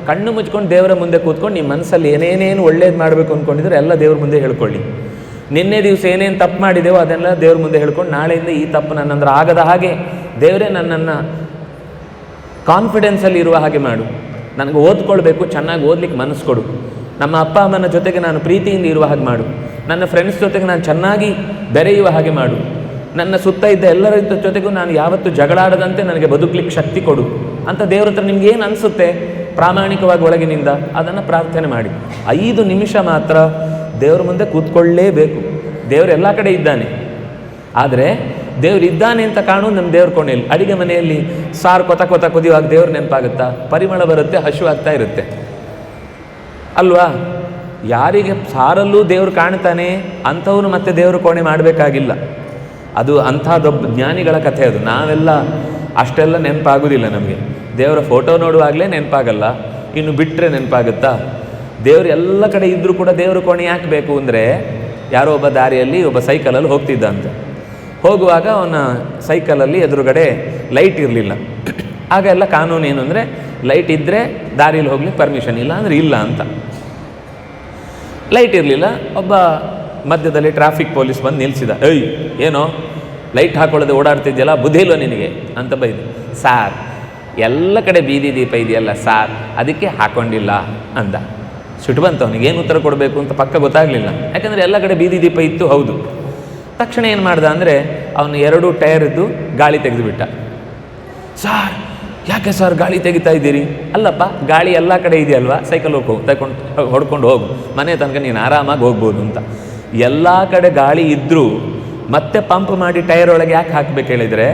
ಕಣ್ಣು ಮುಚ್ಕೊಂಡು ದೇವರ ಮುಂದೆ ಕೂತ್ಕೊಂಡು ನಿಮ್ಮ ಮನಸ್ಸಲ್ಲಿ ಏನೇನೇನು ಒಳ್ಳೇದು ಮಾಡಬೇಕು ಅಂದ್ಕೊಂಡಿದ್ರೆ ಎಲ್ಲ ದೇವ್ರ ಮುಂದೆ ಹೇಳ್ಕೊಳ್ಳಿ. ನಿನ್ನೆ ದಿವಸ ಏನೇನು ತಪ್ಪು ಮಾಡಿದೆವೋ ಅದೆಲ್ಲ ದೇವ್ರ ಮುಂದೆ ಹೇಳ್ಕೊಂಡು ನಾಳೆಯಿಂದ ಈ ತಪ್ಪು ನನ್ನಂದ್ರೆ ಆಗದ ಹಾಗೆ ದೇವರೇ ನನ್ನನ್ನು ಕಾನ್ಫಿಡೆನ್ಸಲ್ಲಿ ಇರುವ ಹಾಗೆ ಮಾಡು. ನನಗೆ ಓದ್ಕೊಳ್ಬೇಕು, ಚೆನ್ನಾಗಿ ಓದ್ಲಿಕ್ಕೆ ಮನಸ್ಸು ಕೊಡು. ನಮ್ಮ ಅಪ್ಪ ಅಮ್ಮನ ಜೊತೆಗೆ ನಾನು ಪ್ರೀತಿಯಿಂದ ಇರುವ ಹಾಗೆ ಮಾಡು. ನನ್ನ ಫ್ರೆಂಡ್ಸ್ ಜೊತೆಗೆ ನಾನು ಚೆನ್ನಾಗಿ ಬೆರೆಯುವ ಹಾಗೆ ಮಾಡು. ನನ್ನ ಸುತ್ತ ಇದ್ದ ಎಲ್ಲರ ಜೊತೆಗೂ ನಾನು ಯಾವತ್ತೂ ಜಗಳಾಡದಂತೆ ನನಗೆ ಬದುಕಲಿಕ್ಕೆ ಶಕ್ತಿ ಕೊಡು ಅಂತ ದೇವ್ರ ಹತ್ರ ನಿಮ್ಗೆ ಏನು ಅನಿಸುತ್ತೆ ಪ್ರಾಮಾಣಿಕವಾಗಿ ಒಳಗಿನಿಂದ ಅದನ್ನು ಪ್ರಾರ್ಥನೆ ಮಾಡಿ. 5 ನಿಮಿಷ ಮಾತ್ರ ದೇವ್ರ ಮುಂದೆ ಕೂತ್ಕೊಳ್ಳೇಬೇಕು. ದೇವರು ಎಲ್ಲ ಕಡೆ ಇದ್ದಾನೆ. ಆದರೆ ದೇವ್ರು ಇದ್ದಾನೆ ಅಂತ ಕಾಣೋದು ನಮ್ಮ ದೇವ್ರ ಕೋಣೆಯಲ್ಲಿ. ಅಡಿಗೆ ಮನೆಯಲ್ಲಿ ಸಾರು ಕೊತ ಕುದಿಯುವಾಗ ದೇವ್ರು ನೆನಪಾಗುತ್ತಾ? ಪರಿಮಳ ಬರುತ್ತೆ, ಹಸಿವಾಗ್ತಾ ಇರುತ್ತೆ ಅಲ್ವಾ? ಯಾರಿಗೆ ಸಾರಲ್ಲೂ ದೇವ್ರು ಕಾಣ್ತಾನೆ ಅಂಥವ್ರು ಮತ್ತೆ ದೇವ್ರ ಕೋಣೆ ಮಾಡಬೇಕಾಗಿಲ್ಲ. ಅದು ಅಂಥ ದೊಡ್ಡ ಜ್ಞಾನಿಗಳ ಕಥೆ. ಅದು ನಾವೆಲ್ಲ ಅಷ್ಟೆಲ್ಲ ನೆನಪಾಗೋದಿಲ್ಲ. ನಮಗೆ ದೇವರ ಫೋಟೋ ನೋಡುವಾಗಲೇ ನೆನಪಾಗಲ್ಲ, ಇನ್ನು ಬಿಟ್ಟರೆ ನೆನಪಾಗುತ್ತಾ? ದೇವರು ಎಲ್ಲ ಕಡೆ ಇದ್ದರೂ ಕೂಡ ದೇವ್ರ ಕೋಣೆ ಯಾಕೆ ಬೇಕು ಅಂದರೆ, ಯಾರೋ ಒಬ್ಬ ದಾರಿಯಲ್ಲಿ ಒಬ್ಬ ಸೈಕಲಲ್ಲಿ ಹೋಗ್ತಿದ್ದಂತೆ. ಹೋಗುವಾಗ ಅವನ ಸೈಕಲಲ್ಲಿ ಎದುರುಗಡೆ ಲೈಟ್ ಇರಲಿಲ್ಲ. ಆಗ ಎಲ್ಲ ಕಾನೂನು ಏನು ಅಂದರೆ, ಲೈಟ್ ಇದ್ದರೆ ದಾರಿಯಲ್ಲಿ ಹೋಗ್ಲಿಕ್ಕೆ ಪರ್ಮಿಷನ್, ಇಲ್ಲ ಅಂದರೆ ಇಲ್ಲ ಅಂತ. ಲೈಟ್ ಇರಲಿಲ್ಲ. ಒಬ್ಬ ಮಧ್ಯದಲ್ಲಿ ಟ್ರಾಫಿಕ್ ಪೊಲೀಸ್ ಬಂದು ನಿಲ್ಲಿಸಿದ. ಏಯ್ ಏನೋ ಲೈಟ್ ಹಾಕೊಳ್ಳೋದು ಓಡಾಡ್ತಿದ್ಯಲ್ಲ, ಬುದ್ಧಿ ಇಲ್ವ ನಿನಗೆ ಅಂತ ಬೈದು. ಸಾರ್ ಎಲ್ಲ ಕಡೆ ಬೀದಿ ದೀಪ ಇದೆಯಲ್ಲ ಸಾರ್, ಅದಕ್ಕೆ ಹಾಕ್ಕೊಂಡಿಲ್ಲ ಅಂದ. ಸಿಟ್ಟು ಬಂತು ಅವನಿಗೆ. ಏನು ಉತ್ತರ ಕೊಡಬೇಕು ಅಂತ ಪಕ್ಕ ಗೊತ್ತಾಗಲಿಲ್ಲ. ಯಾಕಂದರೆ ಎಲ್ಲ ಕಡೆ ಬೀದಿ ದೀಪ ಇತ್ತು, ಹೌದು. ತಕ್ಷಣ ಏನು ಮಾಡ್ದ ಅಂದರೆ, ಅವನು 2 ಟೈರ್ದು ಗಾಳಿ ತೆಗೆದುಬಿಟ್ಟ. ಸಾರ್ ಯಾಕೆ ಸರ್ ಗಾಳಿ ತೆಗಿತಾ ಇದ್ದೀರಿ? ಅಲ್ಲಪ್ಪ, ಗಾಳಿ ಎಲ್ಲ ಕಡೆ ಇದೆಯಲ್ವಾ, ಸೈಕಲ್ ಹೊಡ್ಕೊಂಡು ಹೋಗು, ಮನೆ ತನಕ ನೀನು ಆರಾಮಾಗಿ ಹೋಗ್ಬೋದು ಅಂತ. ಎಲ್ಲ ಕಡೆ ಗಾಳಿ ಇದ್ದರೂ ಮತ್ತೆ ಪಂಪ್ ಮಾಡಿ ಟೈರ್ ಒಳಗೆ ಯಾಕೆ ಹಾಕಬೇಕು ಹೇಳಿದರೆ,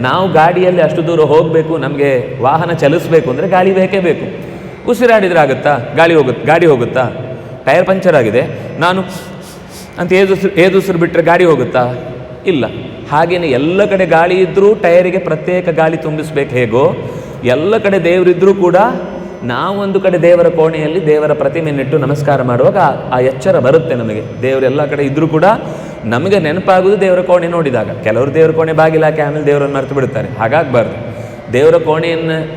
ನಾವು ಗಾಡಿಯಲ್ಲಿ ಅಷ್ಟು ದೂರ ಹೋಗಬೇಕು, ನಮಗೆ ವಾಹನ ಚಲಿಸಬೇಕು ಅಂದರೆ ಗಾಳಿ ಬೇಕೇ ಬೇಕು. ಉಸಿರಾಡಿದ್ರೆ ಆಗುತ್ತಾ? ಗಾಡಿ ಹೋಗುತ್ತಾ? ಟೈರ್ ಪಂಚರ್ ಆಗಿದೆ, ನಾನು ಅಂತ ಏದುಸಿರು ಬಿಟ್ಟರೆ ಗಾಡಿ ಹೋಗುತ್ತಾ? ಇಲ್ಲ. ಹಾಗೆಯೇ ಎಲ್ಲ ಕಡೆ ಗಾಳಿ ಇದ್ದರೂ ಟೈರಿಗೆ ಪ್ರತ್ಯೇಕ ಗಾಳಿ ತುಂಬಿಸ್ಬೇಕು ಹೇಗೋ, ಎಲ್ಲ ಕಡೆ ದೇವರಿದ್ದರೂ ಕೂಡ ನಾವೊಂದು ಕಡೆ ದೇವರ ಕೋಣೆಯಲ್ಲಿ ದೇವರ ಪ್ರತಿಮೆನ್ನಿಟ್ಟು ನಮಸ್ಕಾರ ಮಾಡುವಾಗ ಆ ಎಚ್ಚರ ಬರುತ್ತೆ ನಮಗೆ. ದೇವರೆಲ್ಲ ಕಡೆ ಇದ್ದರೂ ಕೂಡ ನಮಗೆ ನೆನಪಾಗೋದು ದೇವರ ಕೋಣೆ ನೋಡಿದಾಗ. ಕೆಲವರು ದೇವರ ಕೋಣೆ ಬಾಗಿಲಾಕಿ ಆಮೇಲೆ ದೇವರನ್ನು ಮರೆತು ಬಿಡ್ತಾರೆ. ಹಾಗಾಗಬಾರ್ದು. ದೇವರ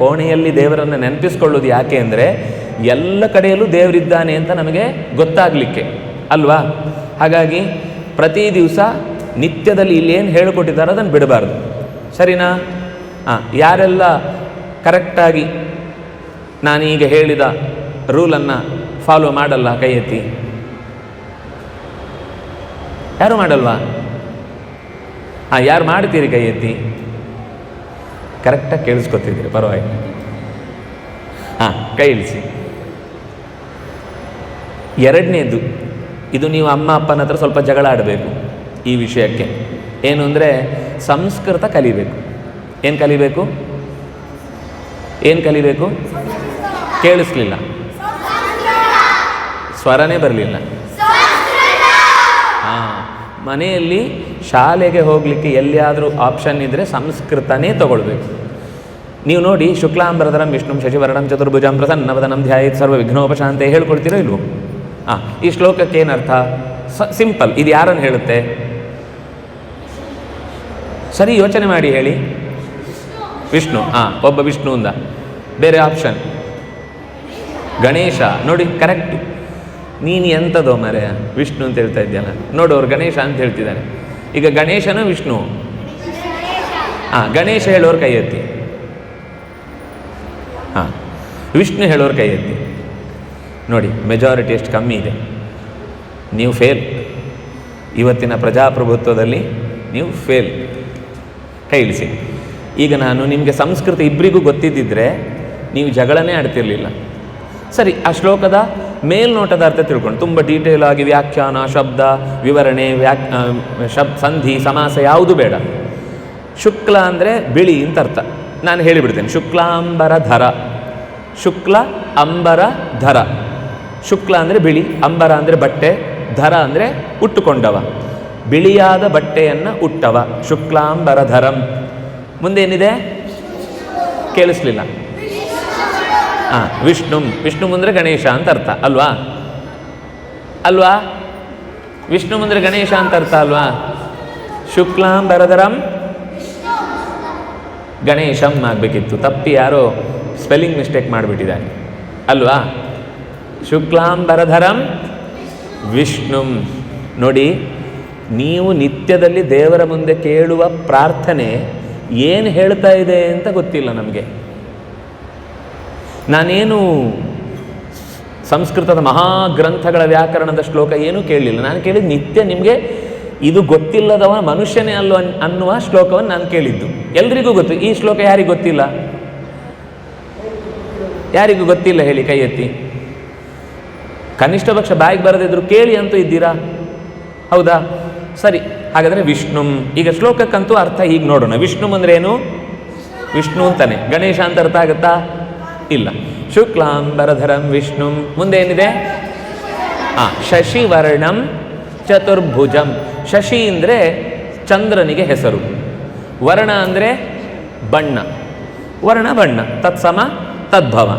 ಕೋಣೆಯಲ್ಲಿ ದೇವರನ್ನು ನೆನಪಿಸ್ಕೊಳ್ಳೋದು ಯಾಕೆ ಅಂದರೆ, ಎಲ್ಲ ಕಡೆಯಲ್ಲೂ ದೇವರಿದ್ದಾನೆ ಅಂತ ನಮಗೆ ಗೊತ್ತಾಗಲಿಕ್ಕೆ ಅಲ್ವಾ? ಹಾಗಾಗಿ ಪ್ರತಿ ದಿವಸ ನಿತ್ಯದಲ್ಲಿ ಇಲ್ಲೇನು ಹೇಳಿಕೊಟ್ಟಿದ್ದಾರೆ ಅದನ್ನು ಬಿಡಬಾರ್ದು. ಸರಿನಾ? ಯಾರೆಲ್ಲ ಕರೆಕ್ಟಾಗಿ ನಾನೀಗ ಹೇಳಿದ ರೂಲನ್ನು ಫಾಲೋ ಮಾಡಲ್ಲ ಕೈ ಎತ್ತಿ. ಯಾರು ಮಾಡಲ್ವಾ? ಯಾರು ಮಾಡ್ತೀರಿ ಕೈ ಎತ್ತಿ? ಕರೆಕ್ಟಾಗಿ ಕೇಳಿಸ್ಕೊತಿದ್ದೀರಿ, ಪರವಾಗಿಲ್ಲ. ಕೈ ಇಳಿಸಿ. 2ನೇದು, ಇದು ನೀವು ಅಮ್ಮ ಅಪ್ಪನ ಹತ್ರ ಸ್ವಲ್ಪ ಜಗಳ ಆಡಬೇಕು ಈ ವಿಷಯಕ್ಕೆ. ಏನು ಅಂದರೆ, ಸಂಸ್ಕೃತ ಕಲಿಬೇಕು. ಏನು ಕಲಿಬೇಕು? ಏನು ಕಲಿಬೇಕು? ಕೇಳಿಸ್ಲಿಲ್ಲ, ಸ್ವರನೇ ಬರಲಿಲ್ಲ. ಮನೆಯಲ್ಲಿ ಶಾಲೆಗೆ ಹೋಗಲಿಕ್ಕೆ ಎಲ್ಲಿಯಾದರೂ ಆಪ್ಷನ್ ಇದ್ದರೆ ಸಂಸ್ಕೃತನೇ ತಗೊಳ್ಬೇಕು. ನೀವು ನೋಡಿ, ಶುಕ್ಲಾಂಬರಧರಂ ವಿಷ್ಣುಂ ಶಶಿವರ್ಣಂ ಚತುರ್ಭುಜಂ ಪ್ರಸನ್ನವದನಂ ಧ್ಯಾಯೇತ್ ಸರ್ವ ವಿಘ್ನೋಪಶಾಂತೆ ಹೇಳ್ಕೊಳ್ತೀರೋ ಇಲ್ವೋ? ಈ ಶ್ಲೋಕಕ್ಕೆ ಏನರ್ಥ? ಸಿಂಪಲ್. ಇದು ಯಾರನ್ನು ಹೇಳುತ್ತೆ? ಸರಿ ಯೋಚನೆ ಮಾಡಿ ಹೇಳಿ. ವಿಷ್ಣು. ಒಬ್ಬ ವಿಷ್ಣು ಅಂದ. ಬೇರೆ ಆಪ್ಷನ್ ಗಣೇಶ. ನೋಡಿ ಕರೆಕ್ಟ್. ನೀನು ಎಂಥದೋ ಮರೆಯ ವಿಷ್ಣು ಅಂತ ಹೇಳ್ತಾ ಇದ್ದೀಯಲ್ಲ. ನೋಡು ಅವ್ರು ಗಣೇಶ ಅಂತ ಹೇಳ್ತಿದ್ದಾರೆ. ಈಗ ಗಣೇಶನ ವಿಷ್ಣು? ಗಣೇಶ ಹೇಳೋರು ಕೈ ಎತ್ತಿ. ವಿಷ್ಣು ಹೇಳೋರು ಕೈ ಎತ್ತಿ. ನೋಡಿ ಮೆಜಾರಿಟಿ ಎಷ್ಟು ಕಮ್ಮಿ ಇದೆ. ನೀವು ಫೇಲ್. ಇವತ್ತಿನ ಪ್ರಜಾಪ್ರಭುತ್ವದಲ್ಲಿ ನೀವು ಫೇಲ್. ಕೈ ಇಳಿಸಿ. ಈಗ ನಾನು ನಿಮಗೆ ಸಂಸ್ಕೃತ ಇಬ್ಬರಿಗೂ ಗೊತ್ತಿದ್ದಿದ್ರೆ ನೀವು ಜಗಳನೇ ಆಡ್ತಿರ್ಲಿಲ್ಲ. ಸರಿ, ಆ ಶ್ಲೋಕದ ಮೇಲ್ನೋಟದ ಅರ್ಥ ತಿಳ್ಕೊಂಡು ತುಂಬ ಡೀಟೇಲ್ ಆಗಿ ವ್ಯಾಖ್ಯಾನ, ಶಬ್ದ ವಿವರಣೆ, ಸಂಧಿ, ಸಮಾಸ ಯಾವುದು ಬೇಡ. ಶುಕ್ಲ ಅಂದರೆ ಬಿಳಿ ಅಂತ ಅರ್ಥ. ನಾನು ಹೇಳಿಬಿಡ್ತೇನೆ. ಶುಕ್ಲಾಂಬರ ಧರ. ಶುಕ್ಲ ಅಂಬರ ಧರ. ಶುಕ್ಲ ಅಂದರೆ ಬಿಳಿ, ಅಂಬರ ಅಂದರೆ ಬಟ್ಟೆ, ಧರ ಅಂದರೆ ಉಟ್ಟುಕೊಂಡವ, ಬಿಳಿಯಾದ ಬಟ್ಟೆಯನ್ನು ಉಟ್ಟವ. ಶುಕ್ಲಾಂಬರ ಧರಂ. ಮುಂದೇನಿದೆ? ಕೇಳಿಸ್ಲಿಲ್ಲ. ವಿಷ್ಣು. ವಿಷ್ಣು ಮುಂದ್ರೆ ಗಣೇಶ ಅಂತ ಅರ್ಥ ಅಲ್ವಾ? ಅಲ್ವಾ? ವಿಷ್ಣು ಮುಂದ್ರೆ ಗಣೇಶ ಅಂತ ಅರ್ಥ ಅಲ್ವಾ? ಶುಕ್ಲಾಂಬರಧರಂ ಗಣೇಶಂ ಆಗಬೇಕಿತ್ತು. ತಪ್ಪಿ ಯಾರೋ ಸ್ಪೆಲ್ಲಿಂಗ್ ಮಿಸ್ಟೇಕ್ ಮಾಡಿಬಿಟ್ಟಿದ್ದಾನೆ ಅಲ್ವಾ? ಶುಕ್ಲಾಂಬರಧರಂ ವಿಷ್ಣುಂ. ನೋಡಿ, ನೀವು ನಿತ್ಯದಲ್ಲಿ ದೇವರ ಮುಂದೆ ಕೇಳುವ ಪ್ರಾರ್ಥನೆ ಏನು ಹೇಳ್ತಾ ಇದೆ ಅಂತ ಗೊತ್ತಿಲ್ಲ ನಮಗೆ. ನಾನೇನು ಸಂಸ್ಕೃತದ ಮಹಾಗ್ರಂಥಗಳ ವ್ಯಾಕರಣದ ಶ್ಲೋಕ ಏನೂ ಕೇಳಲಿಲ್ಲ. ನಾನು ಕೇಳಿದ್ದು ನಿತ್ಯ ನಿಮಗೆ ಇದು ಗೊತ್ತಿಲ್ಲದವ ಮನುಷ್ಯನೇ ಅಲ್ಲೋ ಅನ್ನುವ ಶ್ಲೋಕವನ್ನು ನಾನು ಕೇಳಿದ್ದು. ಎಲ್ರಿಗೂ ಗೊತ್ತು. ಈ ಶ್ಲೋಕ ಯಾರಿಗೂ ಗೊತ್ತಿಲ್ಲ? ಯಾರಿಗೂ ಗೊತ್ತಿಲ್ಲ ಹೇಳಿ, ಕೈ ಎತ್ತಿ. ಕನಿಷ್ಠ ಪಕ್ಷ ಬಾಯಿಗೆ ಬರದಿದ್ರು ಕೇಳಿ ಅಂತೂ ಇದ್ದೀರಾ? ಹೌದಾ? ಸರಿ, ಹಾಗಾದರೆ ವಿಷ್ಣು. ಈಗ ಶ್ಲೋಕಕ್ಕಂತೂ ಅರ್ಥ ಹೀಗೆ ನೋಡೋಣ. ವಿಷ್ಣು ಅಂದ್ರೆ ಏನು? ವಿಷ್ಣು ಅಂತಾನೆ. ಗಣೇಶ ಅಂತ ಅರ್ಥ ಆಗುತ್ತಾ? ಇಲ್ಲ. ಶುಕ್ಲಾಂಬರಧರಂ ವಿಷ್ಣು. ಮುಂದೆ ಏನಿದೆ? ಶಶಿವರ್ಣಂ ಚತುರ್ಭುಜಂ. ಶಶಿ ಅಂದರೆ ಚಂದ್ರನಿಗೆ ಹೆಸರು. ವರ್ಣ ಅಂದರೆ ಬಣ್ಣ. ವರ್ಣ ಬಣ್ಣ. ತತ್ಸಮ ತದ್ಭವ.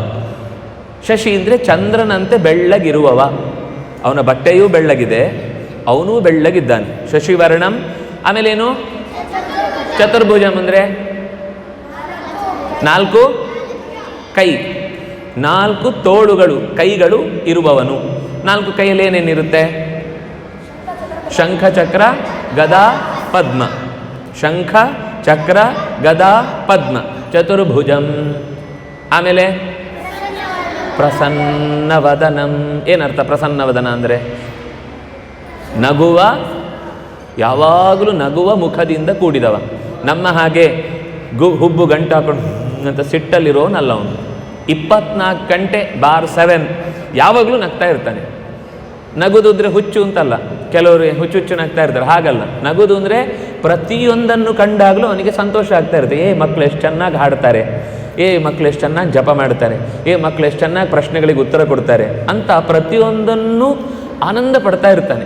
ಶಶಿ ಅಂದರೆ ಚಂದ್ರನಂತೆ ಬೆಳ್ಳಗಿರುವವ. ಅವನ ಬಟ್ಟೆಯೂ ಬೆಳ್ಳಗಿದೆ, ಅವನೂ ಬೆಳ್ಳಗಿದ್ದಾನೆ. ಶಶಿವರ್ಣಂ. ಆಮೇಲೇನು? ಚತುರ್ಭುಜಂ ಅಂದರೆ 4 ಕೈ, 4 ತೋಳುಗಳು, ಕೈಗಳು ಇರುವವನು. 4 ಕೈಯಲ್ಲಿ ಏನೇನಿರುತ್ತೆ? ಶಂಖ ಚಕ್ರ ಗದಾ ಪದ್ಮ. ಶಂಖ ಚಕ್ರ ಗದಾ ಪದ್ಮ. ಚತುರ್ಭುಜಂ. ಆಮೇಲೆ ಪ್ರಸನ್ನವದನಂ. ಏನರ್ಥ ಪ್ರಸನ್ನವದನ ಅಂದರೆ? ನಗುವ, ಯಾವಾಗಲೂ ನಗುವ ಮುಖದಿಂದ ಕೂಡಿದವ. ನಮ್ಮ ಹಾಗೆ ಹುಬ್ಬು ಗಂಟು ಹಾಕೊಂಡು ಅಂತ ಸಿಟ್ಟಲ್ಲಿರೋನಲ್ಲ ಅವನು. 24 ಗಂಟೆ ಬಾರ್ 7 ಯಾವಾಗಲೂ ನಗ್ತಾ ಇರ್ತಾನೆ. ನಗುದು ಅಂದರೆ ಹುಚ್ಚು ಅಂತಲ್ಲ. ಕೆಲವರು ಹುಚ್ಚು ನಗ್ತಾ ಇರ್ತಾರೆ, ಹಾಗಲ್ಲ. ನಗುದು ಅಂದರೆ ಪ್ರತಿಯೊಂದನ್ನು ಕಂಡಾಗಲೂ ಅವನಿಗೆ ಸಂತೋಷ ಆಗ್ತಾ ಇರುತ್ತೆ. ಮಕ್ಕಳು ಎಷ್ಟು ಚೆನ್ನಾಗಿ ಹಾಡ್ತಾರೆ, ಮಕ್ಕಳು ಎಷ್ಟು ಚೆನ್ನಾಗಿ ಜಪ ಮಾಡ್ತಾರೆ, ಮಕ್ಕಳು ಎಷ್ಟು ಚೆನ್ನಾಗಿ ಪ್ರಶ್ನೆಗಳಿಗೆ ಉತ್ತರ ಕೊಡ್ತಾರೆ ಅಂತ ಪ್ರತಿಯೊಂದನ್ನು ಆನಂದ ಪಡ್ತಾ ಇರ್ತಾನೆ.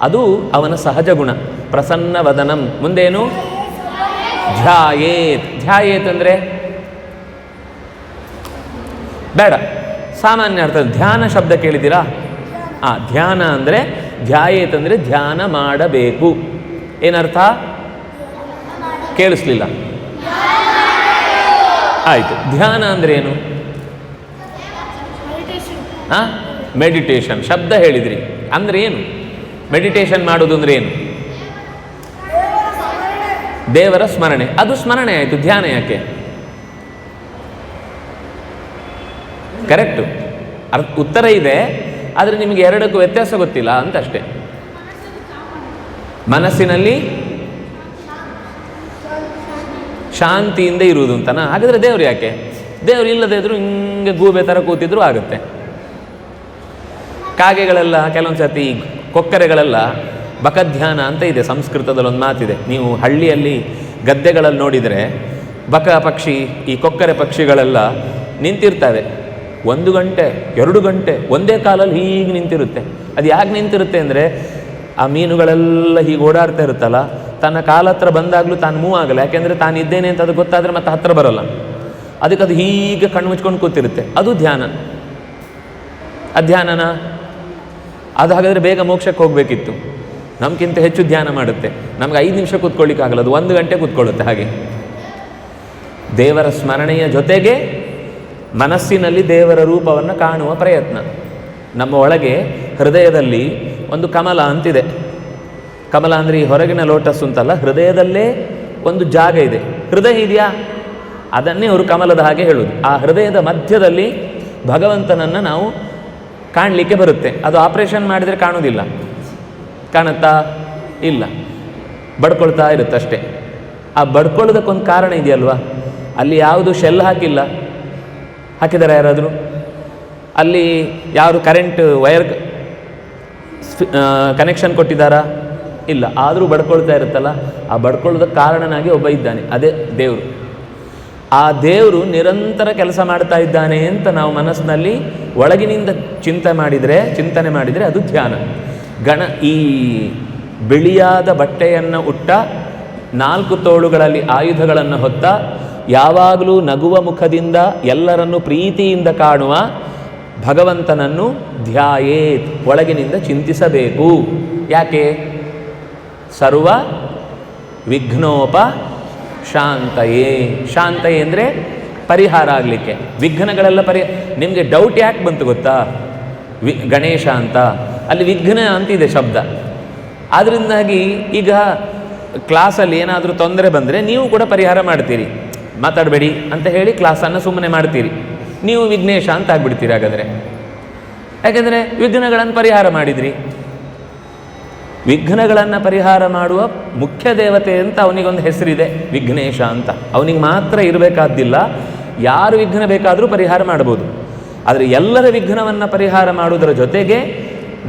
ಅದು ಅವನ ಸಹಜ ಗುಣ. ಪ್ರಸನ್ನ ವದನಂ. ಮುಂದೇನು? ಧ್ಯಾಯೇತ್. ಧ್ಯಾಯೇತ್ ಅಂದರೆ ಬೇಡ, ಸಾಮಾನ್ಯ ಅರ್ಥ. ಧ್ಯಾನ ಶಬ್ದ ಕೇಳಿದ್ದೀರಾ? ಧ್ಯಾನ ಅಂದರೆ, ಧ್ಯಾಯೇತ್ ಅಂದರೆ ಧ್ಯಾನ ಮಾಡಬೇಕು. ಏನರ್ಥ? ಕೇಳಿಸ್ಲಿಲ್ಲ? ಆಯಿತು. ಧ್ಯಾನ ಅಂದರೆ ಏನು? ಮೆಡಿಟೇಷನ್. ಶಬ್ದ ಹೇಳಿದ್ರಿ. ಅಂದರೆ ಏನು? ಮೆಡಿಟೇಷನ್ ಮಾಡೋದು ಅಂದರೆ ಏನು? ದೇವರ ಸ್ಮರಣೆ. ಅದು ಸ್ಮರಣೆ ಆಯಿತು. ಧ್ಯಾನ ಯಾಕೆ? ಕರೆಕ್ಟು. ಉತ್ತರ ಇದೆ, ಆದರೆ ನಿಮಗೆ ಎರಡಕ್ಕೂ ವ್ಯತ್ಯಾಸ ಗೊತ್ತಿಲ್ಲ ಅಂತಷ್ಟೇ. ಮನಸ್ಸಿನಲ್ಲಿ ಶಾಂತಿಯಿಂದ ಇರುವುದು ಅಂತನಾ? ಹಾಗಾದರೆ ದೇವರು ಯಾಕೆ? ದೇವರು ಇಲ್ಲದೇ ಇದ್ರೂ ಹಿಂಗೆ ಗೂಬೆ ಥರ ಕೂತಿದ್ರು ಆಗುತ್ತೆ. ಕಾಗೆಗಳೆಲ್ಲ ಕೆಲವೊಂದು ಸರ್ತಿ, ಕೊಕ್ಕರೆಗಳೆಲ್ಲ ಬಕಧ್ಯಾನ ಅಂತ ಇದೆ. ಸಂಸ್ಕೃತದಲ್ಲಿ ಒಂದು ಮಾತಿದೆ. ನೀವು ಹಳ್ಳಿಯಲ್ಲಿ ಗದ್ದೆಗಳಲ್ಲಿ ನೋಡಿದರೆ ಬಕ ಪಕ್ಷಿ, ಈ ಕೊಕ್ಕರೆ ಪಕ್ಷಿಗಳೆಲ್ಲ ನಿಂತಿರ್ತವೆ 1 ಗಂಟೆ 2 ಗಂಟೆ ಒಂದೇ ಕಾಲಲ್ಲಿ ಹೀಗೆ ನಿಂತಿರುತ್ತೆ. ಅದು ಯಾಕೆ ನಿಂತಿರುತ್ತೆ ಅಂದರೆ, ಆ ಮೀನುಗಳೆಲ್ಲ ಹೀಗೆ ಓಡಾಡ್ತಾ ಇರುತ್ತಲ್ಲ, ತನ್ನ ಕಾಲ ಹತ್ರ ಬಂದಾಗಲೂ ತಾನು ಮೂವ್ ಆಗಲ್ಲ. ಯಾಕೆಂದರೆ ತಾನು ಇದ್ದೇನೆ ಅಂತ ಅದು ಗೊತ್ತಾದರೆ ಮತ್ತೆ ಹತ್ರ ಬರೋಲ್ಲ. ಅದಕ್ಕೆ ಅದು ಹೀಗೆ ಕಣ್ಣು ಮುಚ್ಕೊಂಡು ಕೂತಿರುತ್ತೆ. ಅದು ಧ್ಯಾನ. ಅಧ್ಯಾನನ ಅದು ಹಾಗಾದರೆ ಬೇಗ ಮೋಕ್ಷಕ್ಕೆ ಹೋಗಬೇಕಿತ್ತು. ನಮಗಿಂತ ಹೆಚ್ಚು ಧ್ಯಾನ ಮಾಡುತ್ತೆ. ನಮ್ಗೆ 5 ನಿಮಿಷ ಕೂತ್ಕೊಳ್ಳಿಕ್ಕಾಗಲ್ಲ, ಅದು 1 ಗಂಟೆ ಕೂತ್ಕೊಳ್ಳುತ್ತೆ. ಹಾಗೆ ದೇವರ ಸ್ಮರಣೆಯ ಜೊತೆಗೆ ಮನಸ್ಸಿನಲ್ಲಿ ದೇವರ ರೂಪವನ್ನು ಕಾಣುವ ಪ್ರಯತ್ನ. ನಮ್ಮ ಒಳಗೆ ಹೃದಯದಲ್ಲಿ ಒಂದು ಕಮಲ ಅಂತಿದೆ. ಕಮಲ ಅಂದರೆ ಈ ಹೊರಗಿನ ಲೋಟಸ್ ಅಂತಲ್ಲ, ಹೃದಯದಲ್ಲೇ ಒಂದು ಜಾಗ ಇದೆ. ಹೃದಯ ಇದೆಯಾ, ಅದನ್ನೇ ಅವರು ಕಮಲದ ಹಾಗೆ ಹೇಳುವುದು. ಆ ಹೃದಯದ ಮಧ್ಯದಲ್ಲಿ ಭಗವಂತನನ್ನು ನಾವು ಕಾಣಲಿಕ್ಕೆ ಬರುತ್ತೆ. ಅದು ಆಪರೇಷನ್ ಮಾಡಿದರೆ ಕಾಣೋದಿಲ್ಲ. ಕಾಣುತ್ತಾ? ಇಲ್ಲ, ಬಡ್ಕೊಳ್ತಾ ಇರುತ್ತಷ್ಟೇ. ಆ ಬಡ್ಕೊಳ್ಳೋದಕ್ಕೊಂದು ಕಾರಣ ಇದೆಯಲ್ವಾ? ಅಲ್ಲಿ ಯಾವುದು ಶೆಲ್ ಹಾಕಿಲ್ಲ. ಹಾಕಿದ್ದಾರೆ ಯಾರಾದರೂ? ಅಲ್ಲಿ ಯಾರು ಕರೆಂಟ್ ವೈರ್ ಕನೆಕ್ಷನ್ ಕೊಟ್ಟಿದ್ದಾರಾ? ಇಲ್ಲ. ಆದರೂ ಬಡ್ಕೊಳ್ತಾ ಇರುತ್ತಲ್ಲ. ಆ ಬಡ್ಕೊಳ್ಳೋದಕ್ಕೆ ಕಾರಣನಾಗಿ ಒಬ್ಬ ಇದ್ದಾನೆ, ಅದೇ ದೇವರು. ಆ ದೇವರು ನಿರಂತರ ಕೆಲಸ ಮಾಡ್ತಾ ಇದ್ದಾನೆ ಅಂತ ನಾವು ಮನಸ್ಸಿನಲ್ಲಿ ಒಳಗಿನಿಂದ ಚಿಂತನೆ ಮಾಡಿದರೆ ಅದು ಧ್ಯಾನ. ಈ ಬಿಳಿಯಾದ ಬಟ್ಟೆಯನ್ನು ಉಟ್ಟ 4 ತೋಳುಗಳಲ್ಲಿ ಆಯುಧಗಳನ್ನು ಹೊತ್ತ ಯಾವಾಗಲೂ ನಗುವ ಮುಖದಿಂದ ಎಲ್ಲರನ್ನು ಪ್ರೀತಿಯಿಂದ ಕಾಣುವ ಭಗವಂತನನ್ನು ಧ್ಯಾಯೇತ್, ಒಳಗಿನಿಂದ ಚಿಂತಿಸಬೇಕು. ಯಾಕೆ? ಸರ್ವ ವಿಘ್ನೋಪ ಶಾಂತಯೇ. ಶಾಂತಯೇ ಅಂದರೆ ಪರಿಹಾರ ಆಗಲಿಕ್ಕೆ. ವಿಘ್ನಗಳೆಲ್ಲ ನಿಮಗೆ ಡೌಟ್ ಯಾಕೆ ಬಂತು ಗೊತ್ತಾ? ಗಣೇಶ ಅಂತ, ಅಲ್ಲಿ ವಿಘ್ನ ಅಂತಿದೆ ಶಬ್ದ. ಆದ್ದರಿಂದಾಗಿ ಈಗ ಕ್ಲಾಸಲ್ಲಿ ಏನಾದರೂ ತೊಂದರೆ ಬಂದರೆ ನೀವು ಕೂಡ ಪರಿಹಾರ ಮಾಡ್ತೀರಿ. ಮಾತಾಡಬೇಡಿ ಅಂತ ಹೇಳಿ ಕ್ಲಾಸನ್ನು ಸುಮ್ಮನೆ ಮಾಡ್ತೀರಿ. ನೀವು ವಿಘ್ನೇಶ ಅಂತ ಆಗ್ಬಿಡ್ತೀರಿ ಹಾಗಾದರೆ. ಯಾಕೆಂದರೆ ವಿಘ್ನಗಳನ್ನು ಪರಿಹಾರ ಮಾಡಿದ್ರಿ. ವಿಘ್ನಗಳನ್ನು ಪರಿಹಾರ ಮಾಡುವ ಮುಖ್ಯ ದೇವತೆ ಅಂತ ಅವನಿಗೊಂದು ಹೆಸರಿದೆ, ವಿಘ್ನೇಶ ಅಂತ. ಅವನಿಗೆ ಮಾತ್ರ ಇರಬೇಕಾದ್ದಿಲ್ಲ, ಯಾರು ವಿಘ್ನ ಬೇಕಾದರೂ ಪರಿಹಾರ ಮಾಡ್ಬೋದು. ಆದರೆ ಎಲ್ಲರ ವಿಘ್ನವನ್ನು ಪರಿಹಾರ ಮಾಡುವುದರ ಜೊತೆಗೆ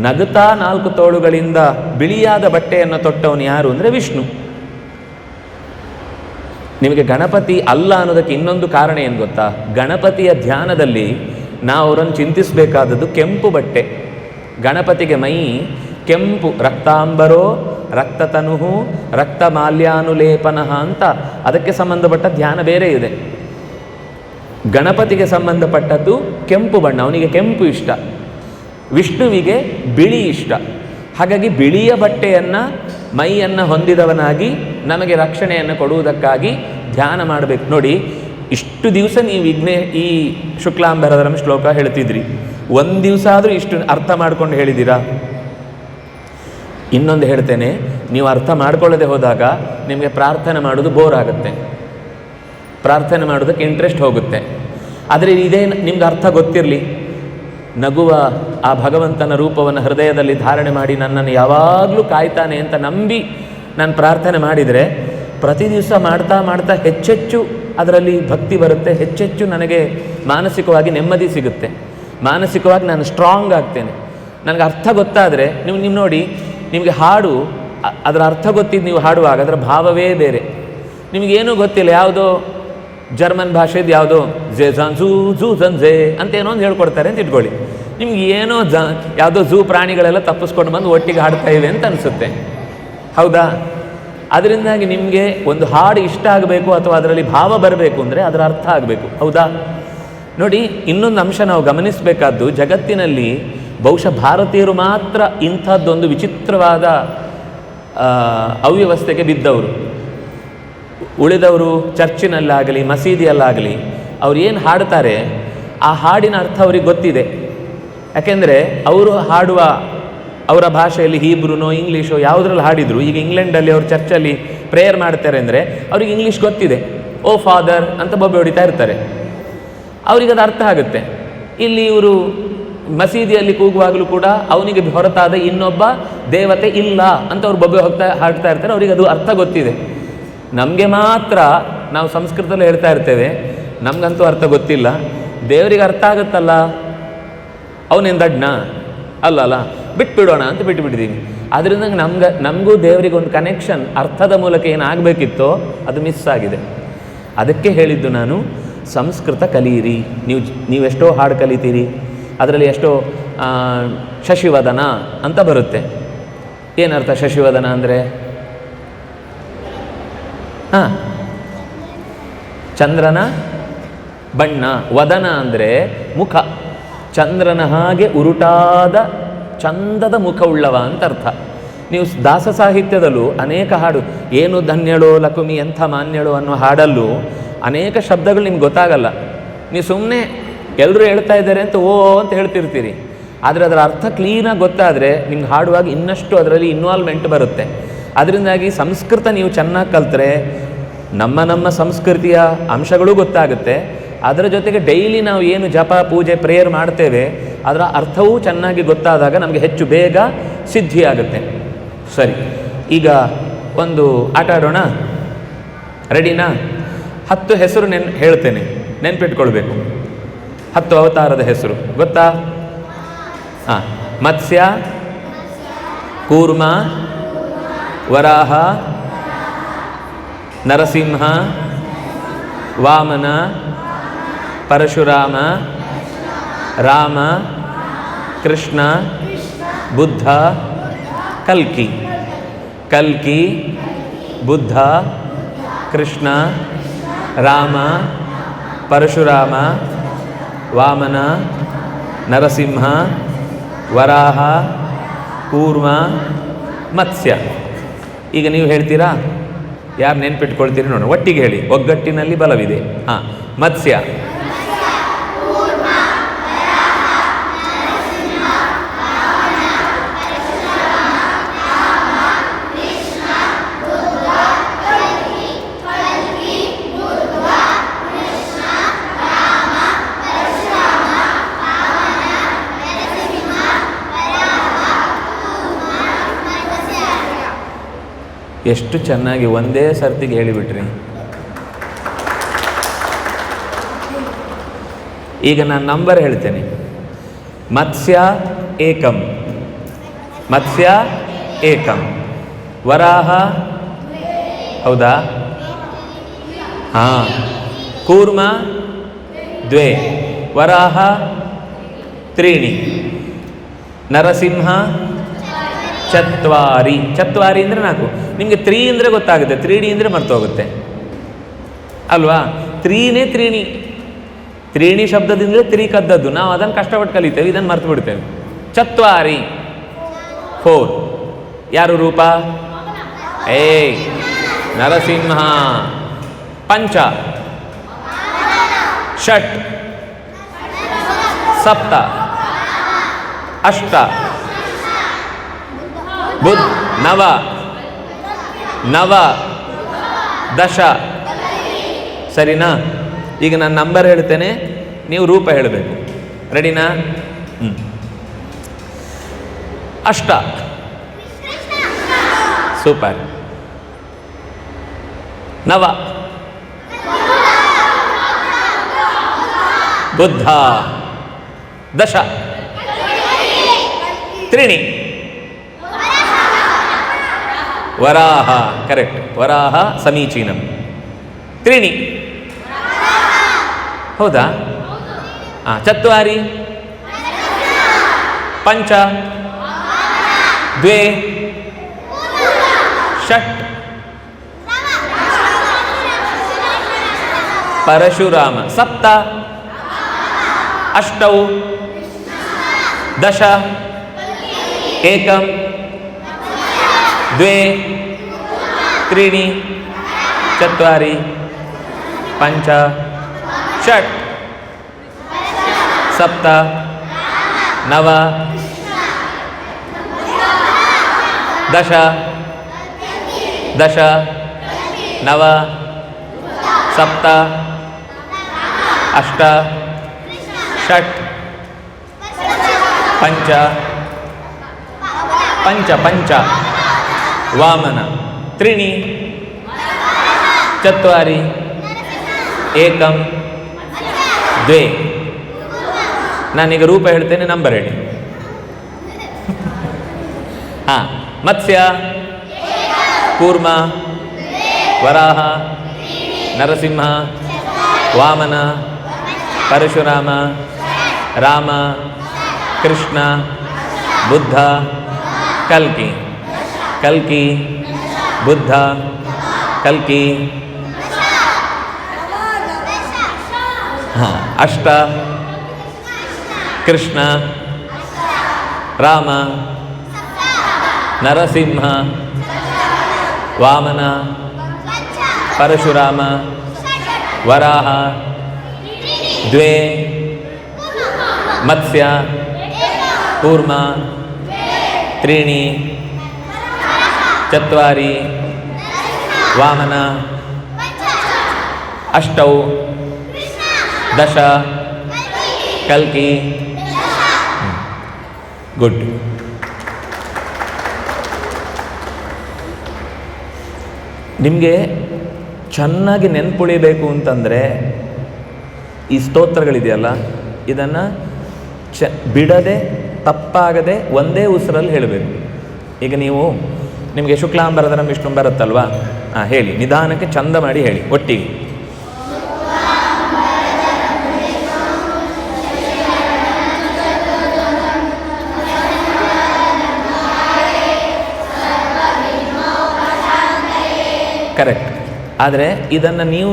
ನಗುತ್ತಾ 4 ತೋಳುಗಳಿಂದ ಬಿಳಿಯಾದ ಬಟ್ಟೆಯನ್ನು ತೊಟ್ಟವನು ಯಾರು ಅಂದರೆ ವಿಷ್ಣು. ನಿಮಗೆ ಗಣಪತಿ ಅಲ್ಲ ಅನ್ನೋದಕ್ಕೆ ಇನ್ನೊಂದು ಕಾರಣ ಏನು ಗೊತ್ತಾ? ಗಣಪತಿಯ ಧ್ಯಾನದಲ್ಲಿ ನಾವು ಅವರನ್ನು ಚಿಂತಿಸಬೇಕಾದದ್ದು ಕೆಂಪು ಬಟ್ಟೆ. ಗಣಪತಿಗೆ ಮೈ ಕೆಂಪು, ರಕ್ತಾಂಬರೋ ರಕ್ತತನುಹು ರಕ್ತ ಮಾಲ್ಯಾನುಲೇಪನಃ ಅಂತ ಅದಕ್ಕೆ ಸಂಬಂಧಪಟ್ಟ ಧ್ಯಾನ ಬೇರೆ ಇದೆ. ಗಣಪತಿಗೆ ಸಂಬಂಧಪಟ್ಟದ್ದು ಕೆಂಪು ಬಣ್ಣ, ಅವನಿಗೆ ಕೆಂಪು ಇಷ್ಟ. ವಿಷ್ಣುವಿಗೆ ಬಿಳಿ ಇಷ್ಟ. ಹಾಗಾಗಿ ಬಿಳಿಯ ಬಟ್ಟೆಯನ್ನು ಮೈಯನ್ನು ಹೊಂದಿದವನಾಗಿ ನಮಗೆ ರಕ್ಷಣೆಯನ್ನು ಕೊಡುವುದಕ್ಕಾಗಿ ಧ್ಯಾನ ಮಾಡಬೇಕು. ನೋಡಿ, ಇಷ್ಟು ದಿವಸ ನೀವು ಈ ಶುಕ್ಲಾಂಬರಧರಂ ಶ್ಲೋಕ ಹೇಳ್ತಿದ್ರಿ, ಒಂದು ದಿವಸ ಆದರೂ ಇಷ್ಟು ಅರ್ಥ ಮಾಡ್ಕೊಂಡು ಹೇಳಿದ್ದೀರಾ? ಇನ್ನೊಂದು ಹೇಳ್ತೇನೆ, ನೀವು ಅರ್ಥ ಮಾಡ್ಕೊಳ್ಳದೆ ಹೋದಾಗ ನಿಮಗೆ ಪ್ರಾರ್ಥನೆ ಮಾಡೋದು ಬೋರ್ ಆಗುತ್ತೆ, ಪ್ರಾರ್ಥನೆ ಮಾಡೋದಕ್ಕೆ ಇಂಟ್ರೆಸ್ಟ್ ಹೋಗುತ್ತೆ. ಆದರೆ ಇದೇ ನಿಮ್ಗೆ ಅರ್ಥ ಗೊತ್ತಿರಲಿ, ನಗುವ ಆ ಭಗವಂತನ ರೂಪವನ್ನು ಹೃದಯದಲ್ಲಿ ಧಾರಣೆ ಮಾಡಿ ನನ್ನನ್ನು ಯಾವಾಗಲೂ ಕಾಯ್ತಾನೆ ಅಂತ ನಂಬಿ ನಾನು ಪ್ರಾರ್ಥನೆ ಮಾಡಿದರೆ ಪ್ರತಿ ದಿವಸ ಮಾಡ್ತಾ ಮಾಡ್ತಾ ಹೆಚ್ಚೆಚ್ಚು ಅದರಲ್ಲಿ ಭಕ್ತಿ ಬರುತ್ತೆ, ಹೆಚ್ಚೆಚ್ಚು ನನಗೆ ಮಾನಸಿಕವಾಗಿ ನೆಮ್ಮದಿ ಸಿಗುತ್ತೆ, ಮಾನಸಿಕವಾಗಿ ನಾನು ಸ್ಟ್ರಾಂಗ್ ಆಗ್ತೇನೆ. ನನಗೆ ಅರ್ಥ ಗೊತ್ತಾದರೆ ನೀವು ನೋಡಿ, ನಿಮಗೆ ಹಾಡು ಅದರ ಅರ್ಥ ಗೊತ್ತಿದ್ದು ನೀವು ಹಾಡುವಾಗ ಅದರ ಭಾವವೇ ಬೇರೆ. ನಿಮಗೇನೂ ಗೊತ್ತಿಲ್ಲ, ಯಾವುದೋ ಜರ್ಮನ್ ಭಾಷೆದು ಯಾವುದೋ ಝೂ ಝೇ ಅಂತ ಏನೋ ಒಂದು ಹೇಳ್ಕೊಡ್ತಾರೆ ಅಂತ ಇಟ್ಕೊಳ್ಳಿ. ನಿಮ್ಗೆ ಏನೋ ಯಾವುದೋ ಝೂ ಪ್ರಾಣಿಗಳೆಲ್ಲ ತಪ್ಪಿಸ್ಕೊಂಡು ಬಂದು ಒಟ್ಟಿಗೆ ಹಾಡ್ತಾ ಇವೆ ಅಂತ ಅನಿಸುತ್ತೆ, ಹೌದಾ? ಅದರಿಂದಾಗಿ ನಿಮಗೆ ಒಂದು ಹಾಡು ಇಷ್ಟ ಆಗಬೇಕು ಅಥವಾ ಅದರಲ್ಲಿ ಭಾವ ಬರಬೇಕು ಅಂದರೆ ಅದರ ಅರ್ಥ ಆಗಬೇಕು, ಹೌದಾ? ನೋಡಿ, ಇನ್ನೊಂದು ಅಂಶ ನಾವು ಗಮನಿಸಬೇಕಾದ್ದು, ಜಗತ್ತಿನಲ್ಲಿ ಬಹುಶಃ ಭಾರತೀಯರು ಮಾತ್ರ ಇಂಥದ್ದೊಂದು ವಿಚಿತ್ರವಾದ ಅವ್ಯವಸ್ಥೆಗೆ ಬಿದ್ದವರು. ಉಳಿದವರು ಚರ್ಚಿನಲ್ಲಾಗಲಿ ಮಸೀದಿಯಲ್ಲಾಗಲಿ ಅವ್ರು ಏನು ಹಾಡ್ತಾರೆ ಆ ಹಾಡಿನ ಅರ್ಥ ಅವ್ರಿಗೆ ಗೊತ್ತಿದೆ. ಯಾಕೆಂದರೆ ಅವರು ಹಾಡುವ ಅವರ ಭಾಷೆಯಲ್ಲಿ ಹೀಬ್ರುನೋ ಇಂಗ್ಲೀಷೋ ಯಾವುದ್ರಲ್ಲಿ ಹಾಡಿದ್ರು, ಈಗ ಇಂಗ್ಲೆಂಡಲ್ಲಿ ಅವರು ಚರ್ಚಲ್ಲಿ ಪ್ರೇಯರ್ ಮಾಡ್ತಾರೆ ಅಂದರೆ ಅವ್ರಿಗೆ ಇಂಗ್ಲೀಷ್ ಗೊತ್ತಿದೆ, ಓ ಫಾದರ್ ಅಂತ ಬೊಬ್ಬೆ ಹೊಡಿತಾ ಇರ್ತಾರೆ, ಅವರಿಗದು ಅರ್ಥ ಆಗುತ್ತೆ. ಇಲ್ಲಿ ಇವರು ಮಸೀದಿಯಲ್ಲಿ ಕೂಗುವಾಗಲೂ ಕೂಡ ಅವನಿಗೆ ಹೊರತಾದ ಇನ್ನೊಬ್ಬ ದೇವತೆ ಇಲ್ಲ ಅಂತ ಅವ್ರು ಬೊಬ್ಬೆ ಹಾಡ್ತಾ ಇರ್ತಾರೆ, ಅವರಿಗೆ ಅದು ಅರ್ಥ ಗೊತ್ತಿದೆ. ನಮಗೆ ಮಾತ್ರ ನಾವು ಸಂಸ್ಕೃತದಲ್ಲಿ ಹೇಳ್ತಾ ಇರ್ತೇವೆ, ನಮಗಂತೂ ಅರ್ಥ ಗೊತ್ತಿಲ್ಲ, ದೇವರಿಗೆ ಅರ್ಥ ಆಗುತ್ತಲ್ಲ, ಅವನೇನು ದಡ್ನ ಅಲ್ಲ, ಬಿಟ್ಬಿಡೋಣ ಅಂತ ಬಿಟ್ಟುಬಿಟ್ಟಿದ್ದೀವಿ. ಆದ್ದರಿಂದ ನಮಗೂ ದೇವರಿಗೆ ಒಂದು ಕನೆಕ್ಷನ್ ಅರ್ಥದ ಮೂಲಕ ಏನಾಗಬೇಕಿತ್ತೋ ಅದು ಮಿಸ್ ಆಗಿದೆ. ಅದಕ್ಕೆ ಹೇಳಿದ್ದು ನಾನು, ಸಂಸ್ಕೃತ ಕಲಿಯಿರಿ. ನೀವೆಷ್ಟೋ ಹಾಡು ಕಲಿತೀರಿ, ಅದರಲ್ಲಿ ಎಷ್ಟೋ ಶಶಿವದನ ಅಂತ ಬರುತ್ತೆ. ಏನರ್ಥ ಶಶಿವದನ ಅಂದರೆ? ಚಂದ್ರನ ಬಣ್ಣ. ವದನ ಅಂದರೆ ಮುಖ, ಚಂದ್ರನ ಹಾಗೆ ಉರುಟಾದ ಚಂದದ ಮುಖವುಳ್ಳವ ಅಂತ ಅರ್ಥ. ನೀವು ದಾಸ ಸಾಹಿತ್ಯದಲ್ಲೂ ಅನೇಕ ಹಾಡು, ಏನು ಧನ್ಯಳೋ ಲಕುಮಿ ಎಂಥ ಮಾನ್ಯಳು ಅನ್ನೋ ಹಾಡಲ್ಲೂ ಅನೇಕ ಶಬ್ದಗಳು ನಿಮ್ಗೆ ಗೊತ್ತಾಗಲ್ಲ. ನೀವು ಸುಮ್ಮನೆ ಎಲ್ಲರೂ ಹೇಳ್ತಾ ಇದ್ದಾರೆ ಅಂತ ಓ ಅಂತ ಹೇಳ್ತಿರ್ತೀರಿ. ಆದರೆ ಅದರ ಅರ್ಥ ಕ್ಲೀನಾಗಿ ಗೊತ್ತಾದರೆ ನಿಮ್ಗೆ ಹಾಡುವಾಗ ಇನ್ನಷ್ಟು ಅದರಲ್ಲಿ ಇನ್ವಾಲ್ವ್ಮೆಂಟ್ ಬರುತ್ತೆ. ಅದರಿಂದಾಗಿ ಸಂಸ್ಕೃತ ನೀವು ಚೆನ್ನಾಗಿ ಕಲ್ತ್ರೆ ನಮ್ಮ ಸಂಸ್ಕೃತಿಯ ಅಂಶಗಳು ಗೊತ್ತಾಗುತ್ತೆ. ಅದರ ಜೊತೆಗೆ ಡೈಲಿ ನಾವು ಏನು ಜಪ ಪೂಜೆ ಪ್ರೇಯರ್ ಮಾಡ್ತೇವೆ ಅದರ ಅರ್ಥವೂ ಚೆನ್ನಾಗಿ ಗೊತ್ತಾದಾಗ ನಮಗೆ ಹೆಚ್ಚು ಬೇಗ ಸಿದ್ಧಿಯಾಗುತ್ತೆ. ಸರಿ, ಈಗ ಒಂದು ಆಟ ಆಡೋಣ. ರೆಡಿನಾ? 10 ಹೆಸರು ಹೇಳ್ತೇನೆ, ನೆನ್ಪಿಟ್ಕೊಳ್ಬೇಕು. 10 ಅವತಾರದ ಹೆಸರು ಗೊತ್ತಾ? ಹಾಂ, ಮತ್ಸ್ಯ, ಕೂರ್ಮ, ವರಾಹ, ನರಸಿಂಹ, ವಾಮನ, ಪರಶುರಾಮ, ರಾಮ, ಕೃಷ್ಣ, ಬುದ್ಧ, ಕಲ್ಕಿ. ಕಲ್ಕಿ, ಬುದ್ಧ, ಕೃಷ್ಣ, ರಾಮ, ಪರಶುರಾಮ, ವಾಮನ, ನರಸಿಂಹ, ವರಾಹ, ಕೂರ್ಮ, ಮತ್ಸ್ಯ. ಈಗ ನೀವು ಹೇಳ್ತೀರಾ? ಯಾರು ನೆನ್ಪಿಟ್ಕೊಳ್ತೀರಿ ನೋಡೋಣ, ಒಟ್ಟಿಗೆ ಹೇಳಿ. ಒಗ್ಗಟ್ಟಿನಲ್ಲಿ ಬಲವಿದೆ. ಹಾಂ, ಮತ್ಸ್ಯ, ಎಷ್ಟು ಚೆನ್ನಾಗಿ ಒಂದೇ ಸರ್ತಿಗೆ ಹೇಳಿಬಿಟ್ರಿ. ಈಗ ನಾನು ನಂಬರ್ ಹೇಳ್ತೇನೆ. ಮತ್ಸ್ಯ ಏಕಂ, ಮತ್ಸ್ಯ ಏಕಂ. ವರಾಹ, ಹೌದಾ? ಹಾಂ. ಕೂರ್ಮ ದ್ವೇ, ವರಾಹ ತ್ರೀಣಿ, ನರಸಿಂಹ ಚತ್ವಾರಿ. ಚತ್ವಾರಿ ಅಂದರೆ 4. ನಿಮಗೆ 3 ಅಂದರೆ ಗೊತ್ತಾಗುತ್ತೆ, 3D ಅಂದರೆ ಮರ್ತೋಗುತ್ತೆ ಅಲ್ವಾ? 3ನೇ ತ್ರೀಣಿ. ತ್ರೀಣಿ ಶಬ್ದದಿಂದಲೇ 3 ಕದ್ದದ್ದು. ನಾವು ಅದನ್ನು ಕಷ್ಟಪಟ್ಟು ಕಲಿತೇವೆ, ಇದನ್ನು ಮರ್ತು ಬಿಡ್ತೇವೆ. ಚತ್ವಾರಿ 4. ಯಾರು ರೂಪ? ನರಸಿಂಹ. ಪಂಚ, ಷಟ್, ಸಪ್ತ, ಅಷ್ಟ, ನವ, ನವ, ದಶ. ಸರಿನಾ? ಈಗ ನಾನು ನಂಬರ್ ಹೇಳ್ತೇನೆ, ನೀವು ರೂಪ ಹೇಳಬೇಕು. ರೆಡಿನಾ? ಅಷ್ಟ. ಸೂಪರ್. ನವ, ಬುದ್ಧ. ದಶ, ತ್ರೀಣಿ, ವರಾಹ. ಕರೆಕ್ಟ್, ವರಾಹ ಸಮೀಚೀನಂ. ತ್ರೀಣಿ, ಹೌದಾ? ಹಾಂ. ಚತ್ವಾರಿ, ಪಂಚ, ದ್ವೇ, ಷಟ್, ಪರಶುರಾಮ. ಸಪ್ತ, ಅಷ್ಟೌ, ದಶ, ಏಕಂ, ದ್ವೇ, ತ್ರೀಣಿ, ಚತ್ವಾರಿ, ಪಂಚ, ಷಟ್, ಸಪ್ತ, ನವ, ದಶ, ದಶ, ನವ, ಸಪ್ತ, ಅಷ್ಟ, ಷಟ್, ಪಂಚ, ಪಂಚ ಪಂಚ, ವಾಮನ. ತ್ರೀಣಿ, ಚತ್ವಾರಿ, ಏಕಂ, ದ್ವೇ. ನಾನೀಗ ರೂಪ ಹೇಳ್ತೇನೆ, ನಂಬರ್ ಹೇಳಿ. ಹಾಂ. ಮತ್ಸ್ಯ, ಕೂರ್ಮ, ವರಾಹ, ನರಸಿಂಹ, ವಾಮನ, ಪರಶುರಾಮ, ರಾಮ, ಕೃಷ್ಣ, ಬುದ್ಧ, ಕಲ್ಕಿ. ಕಲ್ಕಿ, ಬುದ್ಧ, ಕಲ್ಕಿ. ಹಾಂ. ಅಷ್ಟ, ಕೃಷ್ಣ, ರಾಮ, ನರಸಿಂಹ, ವಾಮನ, ಪರಶುರಾಮ, ವರಾಹ, ದ್ವೇ, ಮತ್ಸ್ಯ, ಕೂರ್ಮ, ತ್ರೀಣಿ, ಚತ್ವಾರಿ, ವಾಮನ, ಅಷ್ಟೌ, ದಶ, ಕಲ್ಕಿ. ಗುಡ್. ನಿಮಗೆ ಚೆನ್ನಾಗಿ ನೆನ್ಪುಳಿಬೇಕು ಅಂತಂದರೆ ಈ ಸ್ತೋತ್ರಗಳಿದೆಯಲ್ಲ, ಇದನ್ನು ಬಿಡದೆ ತಪ್ಪಾಗದೆ ಒಂದೇ ಉಸಿರಲ್ಲಿ ಹೇಳಬೇಕು. ಈಗ ನೀವು ನಿಮಗೆ ಶುಕ್ಲಾಂಬರಧರಂ ವಿಷ್ಣು ಬರುತ್ತಲ್ವಾ, ಹೇಳಿ, ನಿಧಾನಕ್ಕೆ ಚಂದ ಮಾಡಿ ಹೇಳಿ ಒಟ್ಟಿಗೆ. ಕರೆಕ್ಟ್. ಆದರೆ ಇದನ್ನು ನೀವು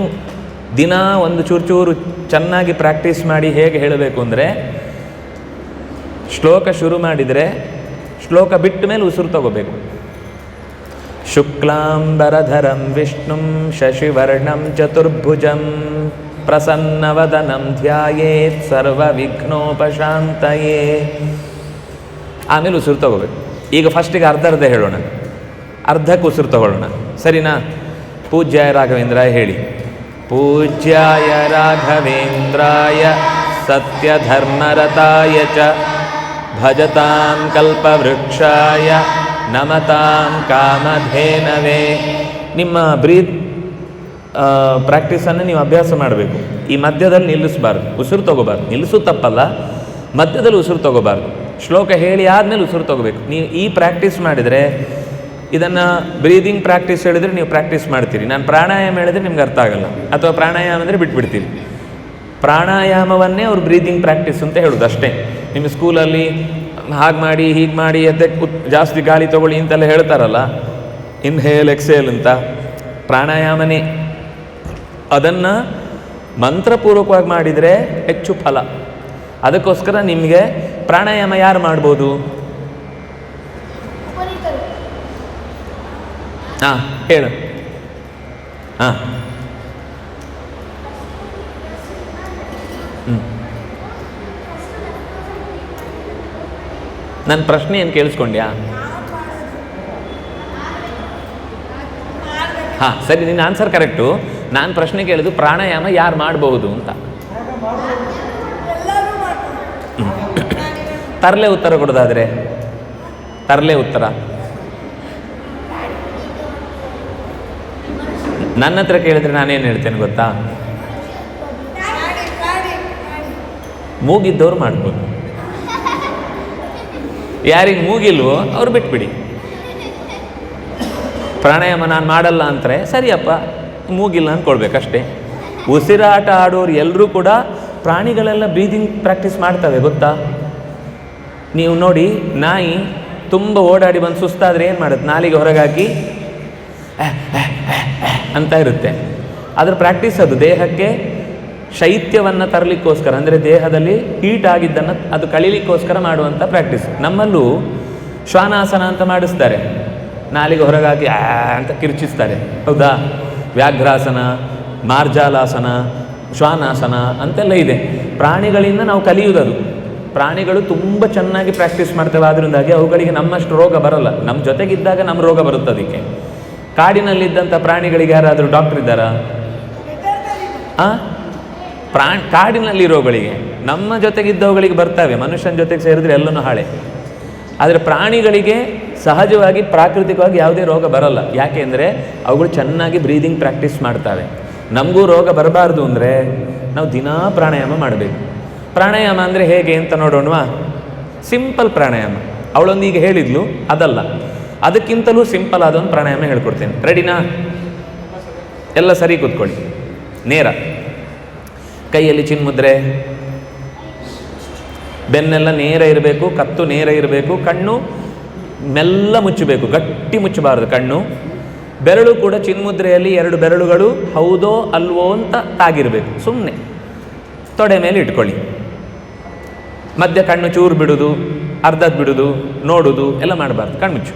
ದಿನ ಒಂದು ಚೂರು ಚೆನ್ನಾಗಿ ಪ್ರಾಕ್ಟೀಸ್ ಮಾಡಿ ಹೇಗೆ ಹೇಳಬೇಕು ಅಂದರೆ, ಶ್ಲೋಕ ಶುರು ಮಾಡಿದರೆ ಶ್ಲೋಕ ಬಿಟ್ಟ ಮೇಲೆ ಉಸಿರು ತಗೋಬೇಕು. ಶುಕ್ಲಾಂಬರಧರಂ ವಿಷ್ಣುಂ ಶಶಿವರ್ಣಂ ಚತುರ್ಭುಜಂ ಪ್ರಸನ್ನವದನಂ ಧ್ಯಾಯೇತ್ ಸರ್ವವಿಘ್ನೋಪಶಾಂತಯೇ. ಆಮೇಲೆ ಉಸಿರು ತಗೋಬೇಕು. ಈಗ ಫಸ್ಟಿಗೆ ಅರ್ಧ ಹೇಳೋಣ, ಅರ್ಧಕ್ಕೆ ಉಸಿರು ತಗೊಳ್ಳೋಣ, ಸರಿನಾ? ಪೂಜ್ಯಾಯ ರಾಘವೇಂದ್ರಾಯ ಹೇಳಿ. ಪೂಜ್ಯಾಯ ರಾಘವೇಂದ್ರಾಯ ಸತ್ಯಧರ್ಮರತಾಯ ಚ ಭಜತಾಂ ಕಲ್ಪವೃಕ್ಷಾಯ ನಮತಾಂ ಕಾಮಧೇನವೇ. ನಿಮ್ಮ ಪ್ರಾಕ್ಟೀಸನ್ನು ನೀವು ಅಭ್ಯಾಸ ಮಾಡಬೇಕು. ಈ ಮಧ್ಯದಲ್ಲಿ ನಿಲ್ಲಿಸಬಾರ್ದು, ಉಸಿರು ತಗೋಬಾರ್ದು. ನಿಲ್ಲಿಸು ತಪ್ಪಲ್ಲ, ಮಧ್ಯದಲ್ಲಿ ಉಸಿರು ತಗೋಬಾರ್ದು. ಶ್ಲೋಕ ಹೇಳಿ ಆದಮೇಲೆ ಉಸಿರು ತಗೋಬೇಕು. ನೀವು ಈ ಪ್ರಾಕ್ಟೀಸ್ ಮಾಡಿದರೆ, ಇದನ್ನು ಬ್ರೀದಿಂಗ್ ಪ್ರಾಕ್ಟೀಸ್ ಹೇಳಿದರೆ ನೀವು ಪ್ರಾಕ್ಟೀಸ್ ಮಾಡ್ತೀರಿ. ನಾನು ಪ್ರಾಣಾಯಾಮ ಹೇಳಿದ್ರೆ ನಿಮ್ಗೆ ಅರ್ಥ ಆಗಲ್ಲ, ಅಥವಾ ಪ್ರಾಣಾಯಾಮ ಅಂದರೆ ಬಿಟ್ಬಿಡ್ತೀರಿ. ಪ್ರಾಣಾಯಾಮವನ್ನೇ ಅವ್ರು ಬ್ರೀದಿಂಗ್ ಪ್ರಾಕ್ಟೀಸ್ ಅಂತ ಹೇಳೋದು ಅಷ್ಟೇ. ನಿಮ್ಮ ಸ್ಕೂಲಲ್ಲಿ ಹಾಗೆ ಮಾಡಿ ಹೀಗೆ ಮಾಡಿ ಅದಕ್ಕೆ ಜಾಸ್ತಿ ಗಾಳಿ ತೊಗೊಳ್ಳಿ ಅಂತೆಲ್ಲ ಹೇಳ್ತಾರಲ್ಲ, ಇನ್ಹೇಲ್ ಎಕ್ಸೇಲ್ ಅಂತ, ಪ್ರಾಣಾಯಾಮನೇ. ಅದನ್ನು ಮಂತ್ರಪೂರ್ವಕವಾಗಿ ಮಾಡಿದರೆ ಹೆಚ್ಚು ಫಲ. ಅದಕ್ಕೋಸ್ಕರ ನಿಮಗೆ ಪ್ರಾಣಾಯಾಮ ಯಾರು ಮಾಡ್ಬೋದು? ಹಾಂ ಹೇಳು. ಹಾಂ ನನ್ನ ಪ್ರಶ್ನೆ ಏನು ಕೇಳಿಸ್ಕೊಂಡ್ಯಾ? ಹಾಂ ಸರಿ, ನಿನ್ನ ಆನ್ಸರ್ ಕರೆಕ್ಟು. ನಾನು ಪ್ರಶ್ನೆ ಕೇಳಿದ್ದು ಪ್ರಾಣಾಯಾಮ ಯಾರು ಮಾಡಬಹುದು ಅಂತ. ತರಲೆ ಉತ್ತರ ಕೊಡೋದಾದರೆ, ತರಲೆ ಉತ್ತರ ನನ್ನ ಹತ್ರ ಕೇಳಿದ್ರೆ ನಾನೇನು ಹೇಳ್ತೇನೆ ಗೊತ್ತಾ? ಮೂಗಿದ್ದವ್ರು ಮಾಡ್ಬೋದು. ಯಾರಿಗೆ ಮೂಗಿಲ್ವೋ ಅವ್ರು ಬಿಟ್ಬಿಡಿ. ಪ್ರಾಣಾಯಾಮ ನಾನು ಮಾಡಲ್ಲ ಅಂತಾರೆ, ಸರಿಯಪ್ಪ, ಮೂಗಿಲ್ಲ ಅಂದ್ಕೊಳ್ಬೇಕಷ್ಟೇ. ಉಸಿರಾಟ ಆಡೋರು ಎಲ್ಲರೂ ಕೂಡ ಪ್ರಾಣಿಗಳೆಲ್ಲ ಬ್ರೀದಿಂಗ್ ಪ್ರಾಕ್ಟೀಸ್ ಮಾಡ್ತವೆ ಗೊತ್ತಾ? ನೀವು ನೋಡಿ, ನಾಯಿ ತುಂಬ ಓಡಾಡಿ ಬಂದು ಸುಸ್ತಾದರೆ ಏನು ಮಾಡುತ್ತೆ? ನಾಲಿಗೆ ಹೊರಗಾಕಿ ಅಂತ ಇರುತ್ತೆ. ಅದರ ಪ್ರಾಕ್ಟೀಸ್ ಅದು ದೇಹಕ್ಕೆ ಶೈತ್ಯವನ್ನು ತರಲಿಕ್ಕೋಸ್ಕರ, ಅಂದರೆ ದೇಹದಲ್ಲಿ ಹೀಟ್ ಆಗಿದ್ದನ್ನು ಅದು ಕಳೀಲಿಕ್ಕೋಸ್ಕರ ಮಾಡುವಂಥ ಪ್ರಾಕ್ಟೀಸ್. ನಮ್ಮಲ್ಲೂ ಶ್ವಾನಾಸನ ಅಂತ ಮಾಡಿಸ್ತಾರೆ, ನಾಲಿಗೆ ಹೊರಗಾಗಿ ಅಂತ ಕಿರ್ಚಿಸ್ತಾರೆ, ಹೌದಾ? ವ್ಯಾಘ್ರಾಸನ, ಮಾರ್ಜಾಲಾಸನ, ಶ್ವಾನಾಸನ ಅಂತೆಲ್ಲ ಇದೆ. ಪ್ರಾಣಿಗಳಿಂದ ನಾವು ಕಲಿಯುವುದದು. ಪ್ರಾಣಿಗಳು ತುಂಬ ಚೆನ್ನಾಗಿ ಪ್ರಾಕ್ಟೀಸ್ ಮಾಡ್ತೇವೆ, ಆದ್ದರಿಂದಾಗಿ ಅವುಗಳಿಗೆ ನಮ್ಮಷ್ಟು ರೋಗ ಬರೋಲ್ಲ. ನಮ್ಮ ಜೊತೆಗಿದ್ದಾಗ ನಮ್ಮ ರೋಗ ಬರುತ್ತೆ. ಅದಕ್ಕೆ ಕಾಡಿನಲ್ಲಿದ್ದಂಥ ಪ್ರಾಣಿಗಳಿಗೆ ಯಾರಾದರೂ ಡಾಕ್ಟರ್ ಇದ್ದಾರಾ? ಕಾಡಿನಲ್ಲಿರೋಗಳಿಗೆ, ನಮ್ಮ ಜೊತೆಗಿದ್ದವುಗಳಿಗೆ ಬರ್ತವೆ, ಮನುಷ್ಯನ ಜೊತೆಗೆ ಸೇರಿದ್ರೆ ಎಲ್ಲನೂ ಹಾಳೆ. ಆದರೆ ಪ್ರಾಣಿಗಳಿಗೆ ಸಹಜವಾಗಿ ಪ್ರಾಕೃತಿಕವಾಗಿ ಯಾವುದೇ ರೋಗ ಬರೋಲ್ಲ. ಯಾಕೆಂದರೆ ಅವುಗಳು ಚೆನ್ನಾಗಿ ಬ್ರೀದಿಂಗ್ ಪ್ರಾಕ್ಟೀಸ್ ಮಾಡ್ತವೆ. ನಮಗೂ ರೋಗ ಬರಬಾರ್ದು ಅಂದರೆ ನಾವು ದಿನಾ ಪ್ರಾಣಾಯಾಮ ಮಾಡಬೇಕು. ಪ್ರಾಣಾಯಾಮ ಅಂದರೆ ಹೇಗೆ ಅಂತ ನೋಡೋಣವಾ? ಸಿಂಪಲ್ ಪ್ರಾಣಾಯಾಮ. ಅವಳೊಂದೀಗ ಹೇಳಿದ್ಲು, ಅದಲ್ಲ, ಅದಕ್ಕಿಂತಲೂ ಸಿಂಪಲ್ ಆದ ಒಂದು ಪ್ರಾಣಾಯಾಮ ಹೇಳ್ಕೊಡ್ತೇನೆ. ರೆಡಿನಾ? ಎಲ್ಲ ಸರಿ ಕೂತ್ಕೊಳ್ಳಿ, ನೇರ. ಕೈಯಲ್ಲಿ ಚಿನ್ಮುದ್ರೆ, ಬೆನ್ನೆಲ್ಲ ನೇರ ಇರಬೇಕು, ಕತ್ತು ನೇರ ಇರಬೇಕು, ಕಣ್ಣು ಮೆಲ್ಲ ಮುಚ್ಚಬೇಕು, ಗಟ್ಟಿ ಮುಚ್ಚಬಾರದು ಕಣ್ಣು. ಬೆರಳು ಕೂಡ ಚಿನ್ಮುದ್ರೆಯಲ್ಲಿ 2 ಬೆರಳುಗಳು ಹೌದೋ ಅಲ್ವೋ ಅಂತ ತಾಗಿರಬೇಕು. ಸುಮ್ಮನೆ ತೊಡೆ ಮೇಲೆ ಇಟ್ಕೊಳ್ಳಿ. ಮಧ್ಯ ಕಣ್ಣು ಚೂರು ಬಿಡೋದು, ಅರ್ಧದ್ದು ಬಿಡೋದು, ನೋಡೋದು ಎಲ್ಲ ಮಾಡಬಾರ್ದು. ಕಣ್ಮುಚ್ಚು.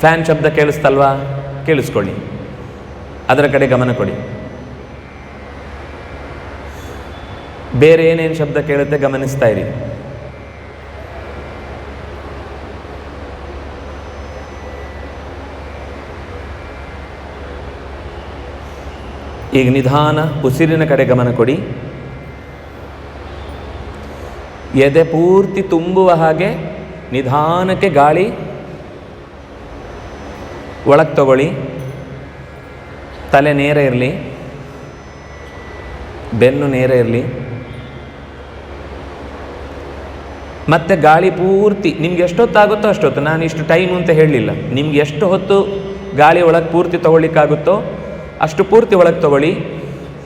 ಫ್ಯಾನ್ ಶಬ್ದ ಕೇಳಿಸ್ತಲ್ವಾ? ಕೇಳಿಸ್ಕೊಳ್ಳಿ, ಅದರ ಕಡೆ ಗಮನ ಕೊಡಿ. ಬೇರೆ ಏನೇನು ಶಬ್ದ ಕೇಳುತ್ತೆ ಗಮನಿಸ್ತಾ ಇರಿ. ಈಗ ನಿಧಾನ ಉಸಿರಿನ ಕಡೆ ಗಮನ ಕೊಡಿ. ಎದೆ ಪೂರ್ತಿ ತುಂಬುವ ಹಾಗೆ ನಿಧಾನಕ್ಕೆ ಗಾಳಿ ಒಳಗೆ ತಗೊಳ್ಳಿ. ತಲೆ ನೇರ ಇರಲಿ, ಬೆನ್ನು ನೇರ ಇರಲಿ. ಮತ್ತೆ ಗಾಳಿ ಪೂರ್ತಿ ನಿಮ್ಗೆ ಎಷ್ಟೊತ್ತಾಗುತ್ತೋ ಅಷ್ಟೊತ್ತು, ನಾನು ಇಷ್ಟು ಟೈಮು ಅಂತ ಹೇಳಲಿಲ್ಲ. ನಿಮ್ಗೆ ಎಷ್ಟು ಹೊತ್ತು ಗಾಳಿ ಒಳಗೆ ಪೂರ್ತಿ ತೊಗೊಳ್ಳಿಕ್ಕಾಗುತ್ತೋ ಅಷ್ಟು ಪೂರ್ತಿ ಒಳಗೆ ತೊಗೊಳ್ಳಿ.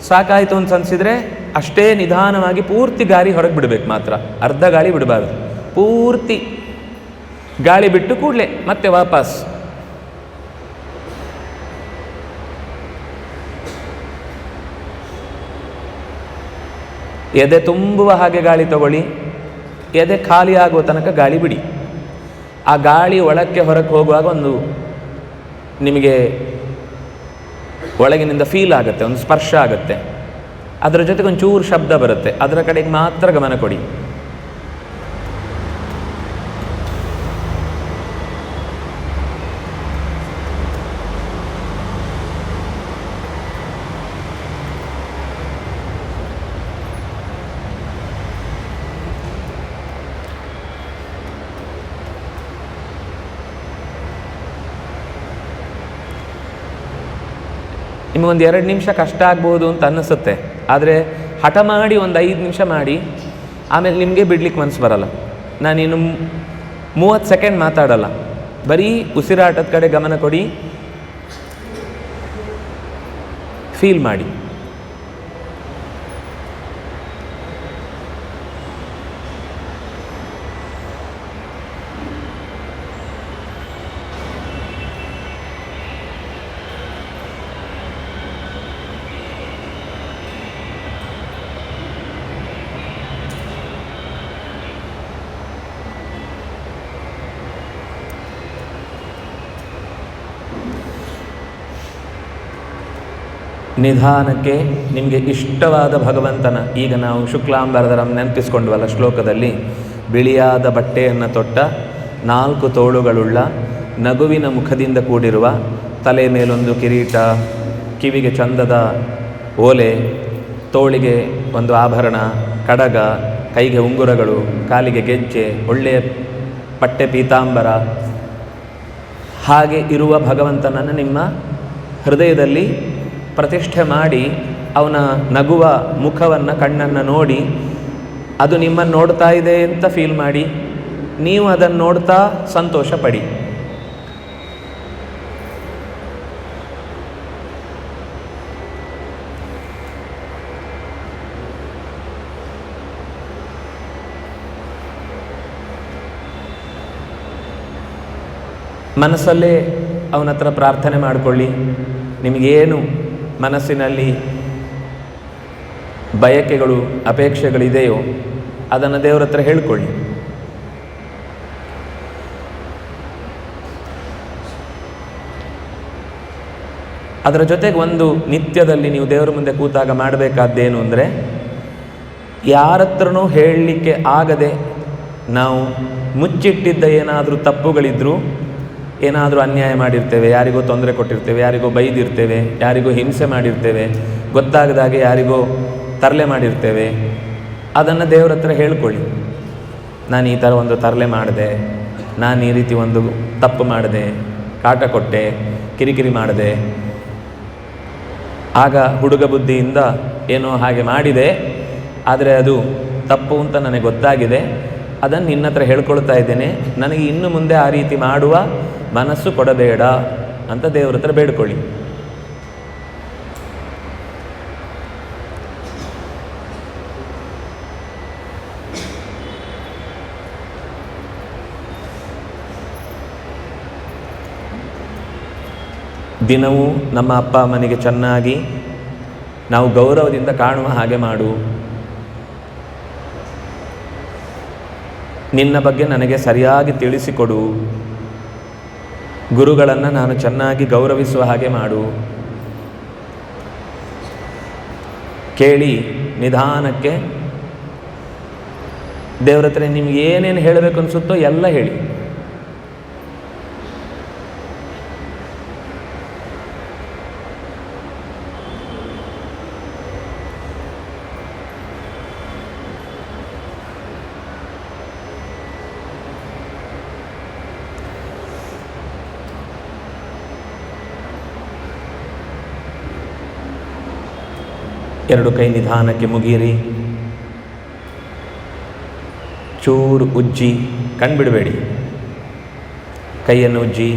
ಸಾಕಾಯಿತು ಅಂತ ಅನಿಸಿದರೆ ಅಷ್ಟೇ ನಿಧಾನವಾಗಿ ಪೂರ್ತಿ ಗಾಳಿ ಹೊರಗೆ ಬಿಡಬೇಕು ಮಾತ್ರ, ಅರ್ಧ ಗಾಳಿ ಬಿಡಬಾರ್ದು. ಪೂರ್ತಿ ಗಾಳಿ ಬಿಟ್ಟು ಕೂಡಲೇ ಮತ್ತೆ ವಾಪಸ್. ಎದೆ ತುಂಬುವ ಹಾಗೆ ಗಾಳಿ ತಗೊಳ್ಳಿ, ಎದೆ ಖಾಲಿ ಆಗುವ ತನಕ ಗಾಳಿ ಬಿಡಿ. ಆ ಗಾಳಿ ಒಳಕ್ಕೆ ಹೊರಕ್ಕೆ ಹೋಗುವಾಗ ಒಂದು ನಿಮಗೆ ಒಳಗಿನಿಂದ ಫೀಲ್ ಆಗುತ್ತೆ, ಒಂದು ಸ್ಪರ್ಶ ಆಗುತ್ತೆ. ಅದರ ಜೊತೆಗೆ ಒಂಚೂರು ಶಬ್ದ ಬರುತ್ತೆ, ಅದರ ಕಡೆಗೆ ಮಾತ್ರ ಗಮನ ಕೊಡಿ. ನಿಮಗೊಂದು 2 ನಿಮಿಷ ಕಷ್ಟ ಆಗ್ಬೋದು ಅಂತ ಅನ್ನಿಸುತ್ತೆ, ಆದರೆ ಹಠ ಮಾಡಿ ಒಂದು 5 ನಿಮಿಷ ಮಾಡಿ, ಆಮೇಲೆ ನಿಮಗೆ ಬಿಡ್ಲಿಕ್ಕೆ ಮನಸ್ಸು ಬರಲ್ಲ. ನಾನಿನ್ನು 30 ಸೆಕೆಂಡ್ ಮಾತಾಡಲ್ಲ, ಬರೀ ಉಸಿರಾಟದ ಕಡೆ ಗಮನ ಕೊಡಿ, ಫೀಲ್ ಮಾಡಿ. ನಿಧಾನಕ್ಕೆ ನಿಮಗೆ ಇಷ್ಟವಾದ ಭಗವಂತನ, ಈಗ ನಾವು ಶುಕ್ಲಾಂಬರಧರಂ ನೆನಪಿಸ್ಕೊಂಡ್ವಲ್ಲ ಶ್ಲೋಕದಲ್ಲಿ, ಬಿಳಿಯಾದ ಬಟ್ಟೆಯನ್ನು ತೊಟ್ಟ 4 ತೋಳುಗಳುಳ್ಳ ನಗುವಿನ ಮುಖದಿಂದ ಕೂಡಿರುವ, ತಲೆ ಮೇಲೊಂದು ಕಿರೀಟ, ಕಿವಿಗೆ ಚಂದದ ಓಲೆ, ತೋಳಿಗೆ ಒಂದು ಆಭರಣ, ಕಡಗ, ಕೈಗೆ ಉಂಗುರಗಳು, ಕಾಲಿಗೆ ಗೆಜ್ಜೆ, ಒಳ್ಳೆಯ ಪಟ್ಟೆ ಪೀತಾಂಬರ, ಹಾಗೆ ಇರುವ ಭಗವಂತನನ್ನು ನಿಮ್ಮ ಹೃದಯದಲ್ಲಿ ಪ್ರತಿಷ್ಠೆ ಮಾಡಿ, ಅವನ ನಗುವ ಮುಖವನ್ನು, ಕಣ್ಣನ್ನು ನೋಡಿ, ಅದು ನಿಮ್ಮನ್ನು ನೋಡ್ತಾ ಇದೆ ಅಂತ ಫೀಲ್ ಮಾಡಿ, ನೀವು ಅದನ್ನು ನೋಡ್ತಾ ಸಂತೋಷ ಪಡಿ. ಮನಸ್ಸಲ್ಲೇ ಅವನ ಹತ್ರ ಪ್ರಾರ್ಥನೆ ಮಾಡಿಕೊಳ್ಳಿ. ನಿಮಗೇನು ಮನಸ್ಸಿನಲ್ಲಿ ಬಯಕೆಗಳು, ಅಪೇಕ್ಷೆಗಳಿದೆಯೋ ಅದನ್ನು ದೇವರ ಹತ್ರ ಹೇಳ್ಕೊಳ್ಳಿ. ಅದರ ಜೊತೆಗೆ ಒಂದು ನಿತ್ಯದಲ್ಲಿ ನೀವು ದೇವರ ಮುಂದೆ ಕೂತಾಗ ಮಾಡಬೇಕಾದ್ದೇನು ಅಂದರೆ, ಯಾರ ಹತ್ರನೂ ಹೇಳಲಿಕ್ಕೆ ಆಗದೆ ನಾವು ಮುಚ್ಚಿಟ್ಟಿದ್ದ ಏನಾದರೂ ತಪ್ಪುಗಳಿದ್ರೂ, ಏನಾದರೂ ಅನ್ಯಾಯ ಮಾಡಿರ್ತೇವೆ, ಯಾರಿಗೋ ತೊಂದರೆ ಕೊಟ್ಟಿರ್ತೇವೆ, ಯಾರಿಗೋ ಬೈದಿರ್ತೇವೆ, ಯಾರಿಗೋ ಹಿಂಸೆ ಮಾಡಿರ್ತೇವೆ, ಗೊತ್ತಾಗದಾಗೆ ಯಾರಿಗೋ ತರಲೆ ಮಾಡಿರ್ತೇವೆ, ಅದನ್ನು ದೇವ್ರ ಹತ್ರ ಹೇಳ್ಕೊಳ್ಳಿ. ನಾನು ಈ ಥರ ಒಂದು ತರಲೆ ಮಾಡಿದೆ, ನಾನು ಈ ರೀತಿ ಒಂದು ತಪ್ಪು ಮಾಡಿದೆ, ಕಾಟ ಕೊಟ್ಟೆ, ಕಿರಿಕಿರಿ ಮಾಡಿದೆ, ಆಗ ಹುಡುಗ ಬುದ್ಧಿಯಿಂದ ಏನೋ ಹಾಗೆ ಮಾಡಿದೆ, ಆದರೆ ಅದು ತಪ್ಪು ಅಂತ ನನಗೆ ಗೊತ್ತಾಗಿದೆ, ಅದನ್ನು ನಿನ್ನ ಹತ್ರ ಹೇಳ್ಕೊಳ್ತಾ ಇದ್ದೇನೆ, ನನಗೆ ಇನ್ನು ಮುಂದೆ ಆ ರೀತಿ ಮಾಡುವ ಮನಸ್ಸು ಕೊಡಬೇಡ ಅಂತ ದೇವ್ರ ಹತ್ರ ಬೇಡ್ಕೊಳ್ಳಿ. ದಿನವೂ ನಮ್ಮ ಅಪ್ಪ ಅಮ್ಮನಿಗೆ ಚೆನ್ನಾಗಿ ನಾವು ಗೌರವದಿಂದ ಕಾಣುವ ಹಾಗೆ ಮಾಡು. ನಿನ್ನ ಬಗ್ಗೆ ನನಗೆ ಸರಿಯಾಗಿ ತಿಳಿಸಿಕೊಡು. ಗುರುಗಳನ್ನು ನಾನು ಚೆನ್ನಾಗಿ ಗೌರವಿಸುವ ಹಾಗೆ ಮಾಡು. ಕೇಳಿ ನಿಧಾನಕ್ಕೆ ದೇವ್ರ ಹತ್ರ ನಿಮ್ಗೆ ಏನೇನು ಹೇಳಬೇಕು ಅನಿಸುತ್ತೋ ಎಲ್ಲ ಹೇಳಿ. ಎರಡು ಕೈ ನಿಧಾನಕ್ಕೆ ಮುಗೀರಿ. ಚೂರು ಉಜ್ಜಿ, ಕಣ್ಬಿಡಬೇಡಿ. ಕೈಯನ್ನು ಉಜ್ಜಿ,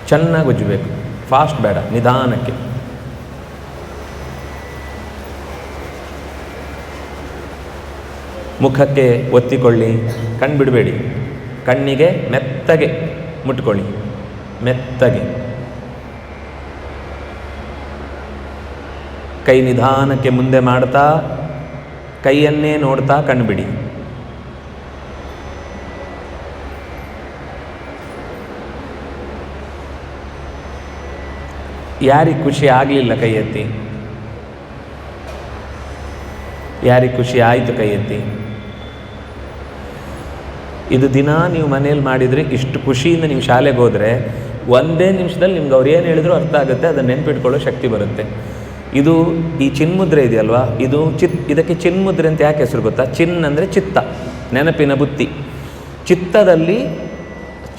ಚೆನ್ನಾಗಿ ಉಜ್ಜಬೇಕು, ಫಾಸ್ಟ್ ಬೇಡ, ನಿಧಾನಕ್ಕೆ. ಮುಖಕ್ಕೆ ಒತ್ತಿಕೊಳ್ಳಿ, ಕಣ್ಬಿಡಬೇಡಿ. ಕಣ್ಣಿಗೆ ಮೆತ್ತಗೆ ಮುಟ್ಕೊಳ್ಳಿ, ಮೆತ್ತಗೆ. ಕೈ ನಿಧಾನಕ್ಕೆ ಮುಂದೆ ಮಾಡ್ತಾ ಕೈಯನ್ನೇ ನೋಡ್ತಾ ಕಣ್ಬಿಡಿ. ಯಾರಿಗೆ ಖುಷಿ ಆಗಲಿಲ್ಲ ಕೈ ಎತ್ತಿ? ಯಾರಿಗೆ ಖುಷಿ ಆಯಿತು ಕೈ ಎತ್ತಿ? ಇದು ದಿನ ನೀವು ಮನೇಲಿ ಮಾಡಿದರೆ, ಇಷ್ಟು ಖುಷಿಯಿಂದ ನೀವು ಶಾಲೆಗೆ ಹೋದರೆ ಒಂದೇ ನಿಮಿಷದಲ್ಲಿ ನಿಮ್ಗೆ ಅವ್ರು ಏನು ಹೇಳಿದ್ರು ಅರ್ಥ ಆಗುತ್ತೆ, ಅದನ್ನು ನೆನ್ಪಿಟ್ಕೊಳ್ಳೋ ಶಕ್ತಿ ಬರುತ್ತೆ. ಇದು ಈ ಚಿನ್ಮುದ್ರೆ ಇದೆಯಲ್ವಾ, ಇದಕ್ಕೆ ಚಿನ್ಮುದ್ರೆ ಅಂತ ಯಾಕೆ ಹೆಸರು ಗೊತ್ತಾ? ಚಿನ್ ಅಂದರೆ ಚಿತ್ತ, ನೆನಪಿನ ಬುತ್ತಿ. ಚಿತ್ತದಲ್ಲಿ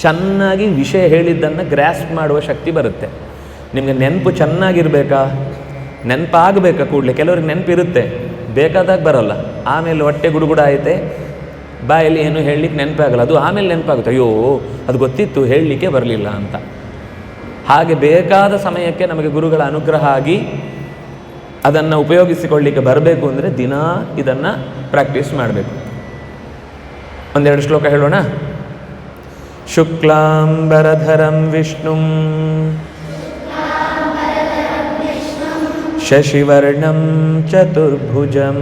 ಚೆನ್ನಾಗಿ ವಿಷಯ ಹೇಳಿದ್ದನ್ನು ಗ್ರ್ಯಾಸ್ಪ್ ಮಾಡುವ ಶಕ್ತಿ ಬರುತ್ತೆ. ನಿಮಗೆ ನೆನಪು ಚೆನ್ನಾಗಿರಬೇಕಾ? ನೆನಪಾಗಬೇಕಾ ಕೂಡಲೇ? ಕೆಲವ್ರಿಗೆ ನೆನಪಿರುತ್ತೆ, ಬೇಕಾದಾಗ ಬರೋಲ್ಲ. ಆಮೇಲೆ ಹೊಟ್ಟೆ ಗುಡುಗುಡ ಆಯ್ತೆ, ಬಾಯಲ್ಲಿ ಏನು ಹೇಳಲಿಕ್ಕೆ ನೆನಪಾಗಲ್ಲ. ಅದು ಆಮೇಲೆ ನೆನಪಾಗುತ್ತೆ, ಅಯ್ಯೋ ಅದು ಗೊತ್ತಿತ್ತು, ಹೇಳಲಿಕ್ಕೆ ಬರಲಿಲ್ಲ ಅಂತ. ಹಾಗೆ ಬೇಕಾದ ಸಮಯಕ್ಕೆ ನಮಗೆ ಗುರುಗಳ ಅನುಗ್ರಹ ಆಗಿ ಅದನ್ನು ಉಪಯೋಗಿಸಿಕೊಳ್ಳಿಕ್ಕೆ ಬರಬೇಕು ಅಂದರೆ ದಿನ ಇದನ್ನು ಪ್ರಾಕ್ಟೀಸ್ ಮಾಡಬೇಕು. ಒಂದೆರಡು ಶ್ಲೋಕ ಹೇಳೋಣ. ಶುಕ್ಲಾಂಬರಧರಂ ವಿಷ್ಣುಂ ಶಶಿವರ್ಣಂ ಚತುರ್ಭುಜಂ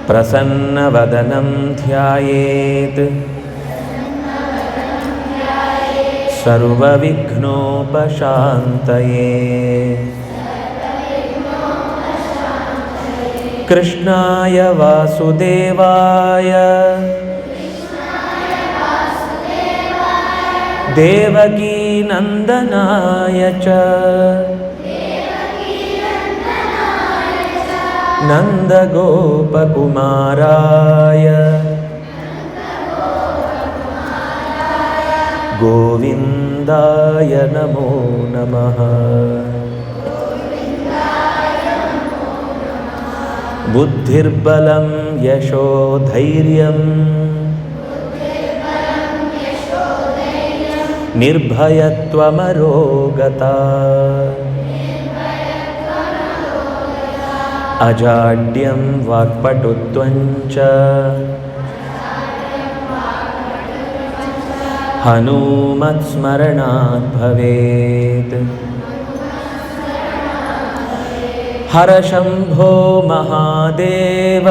ಪ್ರಸನ್ನವದನಂ ಧ್ಯಾಯೇತ್ ಸರ್ವವಿಘ್ನೋಪಶಾಂತಯೇ. ಕೃಷ್ಣಾಯ ವಾಸುದೇವಾಯ ದೇವಕೀ ನಂದನಾಯ ಚ ನಂದಗೋಪಕುಮಾರಾಯ ಗೋವಿಂದಾಯ ನಮೋ ನಮಃ. ಬುದ್ಧಿರ್ಬಲಂ ಯಶೋಧೈರ್ಯಂ ನಿರ್ಭಯತ್ವಮರೋಗತಾ ಅಜಾಡ್ಯಂ ವಾಕ್ಪಟುತ್ವಂಚ ಹನುಮತ್ಸ್ಮರಣಾತ್ ಭವೇತ್. ಹರ ಶಂಭೋ ಮಹಾದೇವ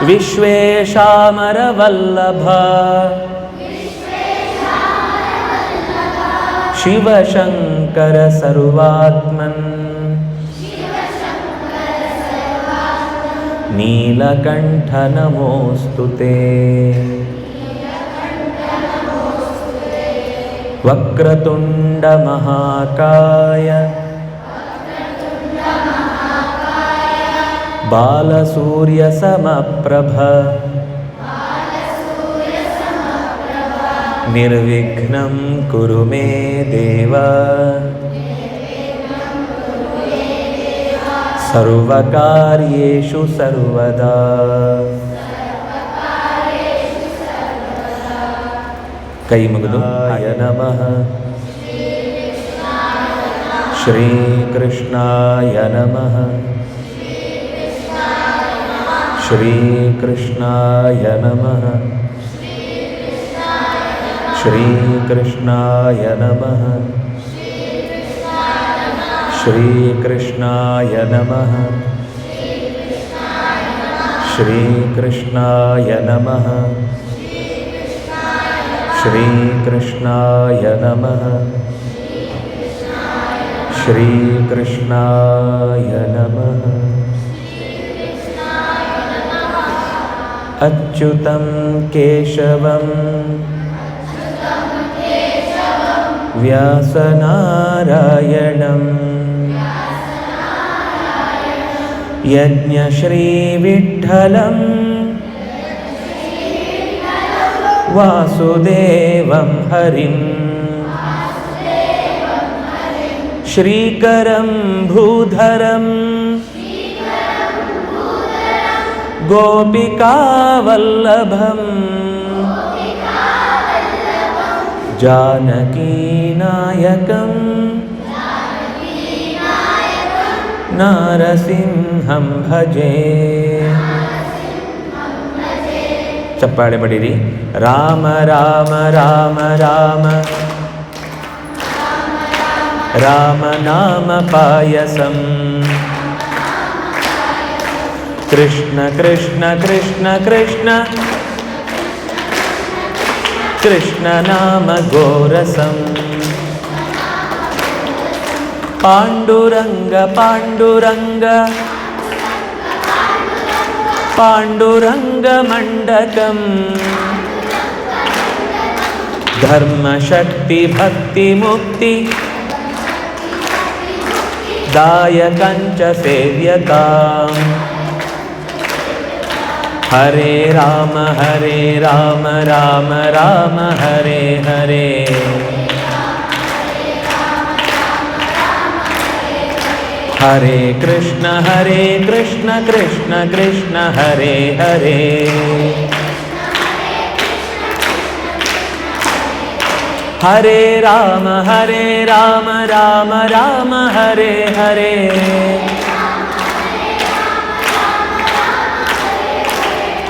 ವಿಶ್ವೇಶಾಮರ ವಲ್ಲಭ ಶಿವಶಂಕರ ಸರ್ವಾತ್ಮನ್ ನೀಲಕಂಠ ನಮೋಸ್ತುತೆ. ವಕ್ರತುಂಡ ಮಹಾಕಾಯ ಬಾಲಸೂರ್ಯ ಸಮಪ್ರಭ ನಿರ್ವಿಘ್ನಂ ಕುರು ಮೇ ದೇವ ಸರ್ವಕಾರ್ಯೇಷು ಸರ್ವದಾ. ಕೈ ಮುಗಿದು ಆಯ ನಮಃ ಶ್ರೀಕೃಷ್ಣಾಯ ನಮಃ ಶ್ರೀಕೃಷ್ಣಾಯ ನಮಃ श्रीकृष्णाय नमः श्रीकृष्णाय नमः श्रीकृष्णाय नमः श्रीकृष्णाय नमः श्रीकृष्णाय नमः अच्युतं केशवं व्यासनारायणं यज्ञश्रीविठ्ठलं वासुदेवं हरिं श्रीकरं भूधरं गोपिकावल्लभं जानकीनायकं नारसिंहं भजे. चप्पाळे बडीरी. राम राम राम राम राम नाम पायसं कृष्ण कृष्ण कृष्ण कृष्ण कृष्ण नाम गोरसं पाण्डुरङ्ग पाण्डुरङ्ग पाण्डुरङ्गमण्डकं धर्मशक्ति भक्ति मुक्ति दायकञ्च सेव्यताम्. हरे राम राम राम हरे हरे हरे कृष्ण कृष्ण कृष्ण हरे हरे हरे राम राम राम हरे हरे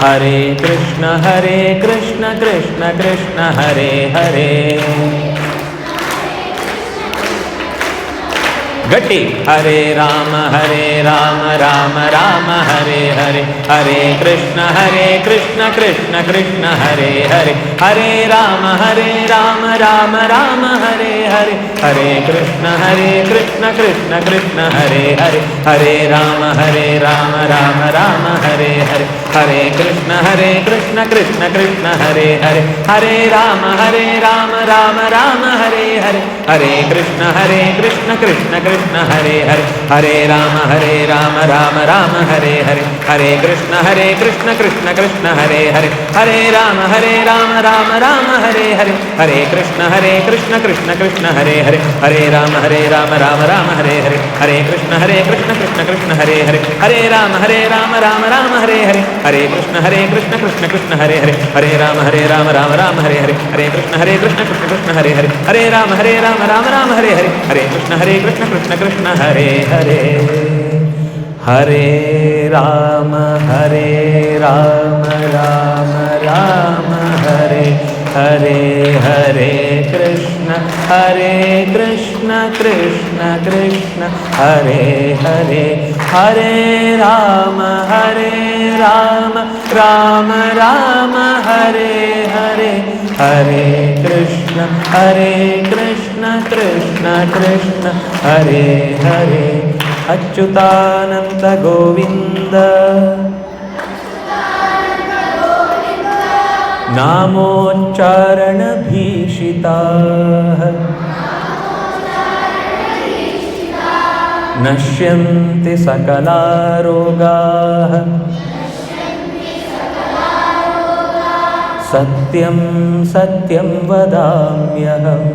हरे कृष्ण कृष्ण कृष्ण हरे हरे. गट्टी. हरे राम राम राम हरे हरे हरे कृष्ण कृष्ण कृष्ण हरे हरे हरे राम राम राम हरे हरे हरे कृष्ण कृष्ण कृष्ण हरे हरे हरे राम राम राम हरे हरे हरे कृष्ण कृष्ण कृष्ण हरे हरे हरे राम राम राम हरे हरे हरे कृष्ण कृष्ण कृष्ण हरे हरे हरे राम राम हरे हरे हरे कृष्ण कृष्ण कृष्ण हरे हरे हरे राम राम हरे हरे हरे कृष्ण कृष्ण कृष्ण हरे हरे हरे राम राम हरे हरे हरे कृष्ण कृष्ण कृष्ण हरे हरे हरे राम राम हरे हरे हरे कृष्ण कृष्ण कृष्ण हरे हरे हरे राम राम हरे हरे हरे कृष्ण कृष्ण कृष्ण हरे हरे हरे राम राम हरे हरे हरे कृष्ण कृष्ण कृष्ण हरे हरे हरे राम राम राम हरे हरे हरे कृष्ण कृष्ण कृष्ण हरे हरे हरे राम राम राम हरे हरे हरे कृष्ण कृष्ण कृष्ण हरे हरे अच्युतानंत गोविंद नामोच्चारण भीषिताः नश्यन्ति सकला रोगाः सत्यं सत्यं वदाम्यहम्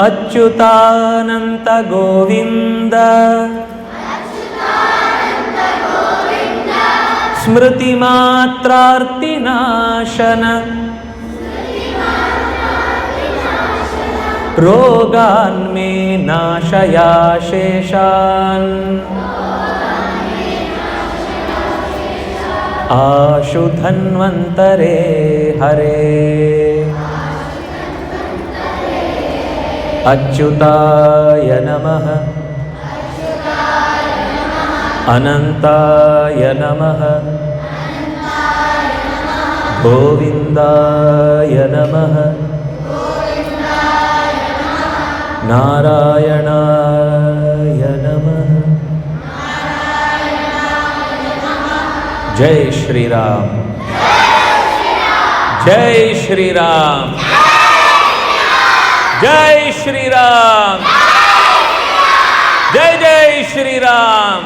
अच्युतानंत गोविंद स्मृतिमात्रार्तिनाशन रोगान्मे नाशया शेषान् आशु धन्वन्तरे हरे अच्युताय नमः अनन्ताय नमः गोविन्दाय नमः नारायणाय नमः। जय श्री राम, जय श्री राम, जय श्री राम, जय जय श्री राम।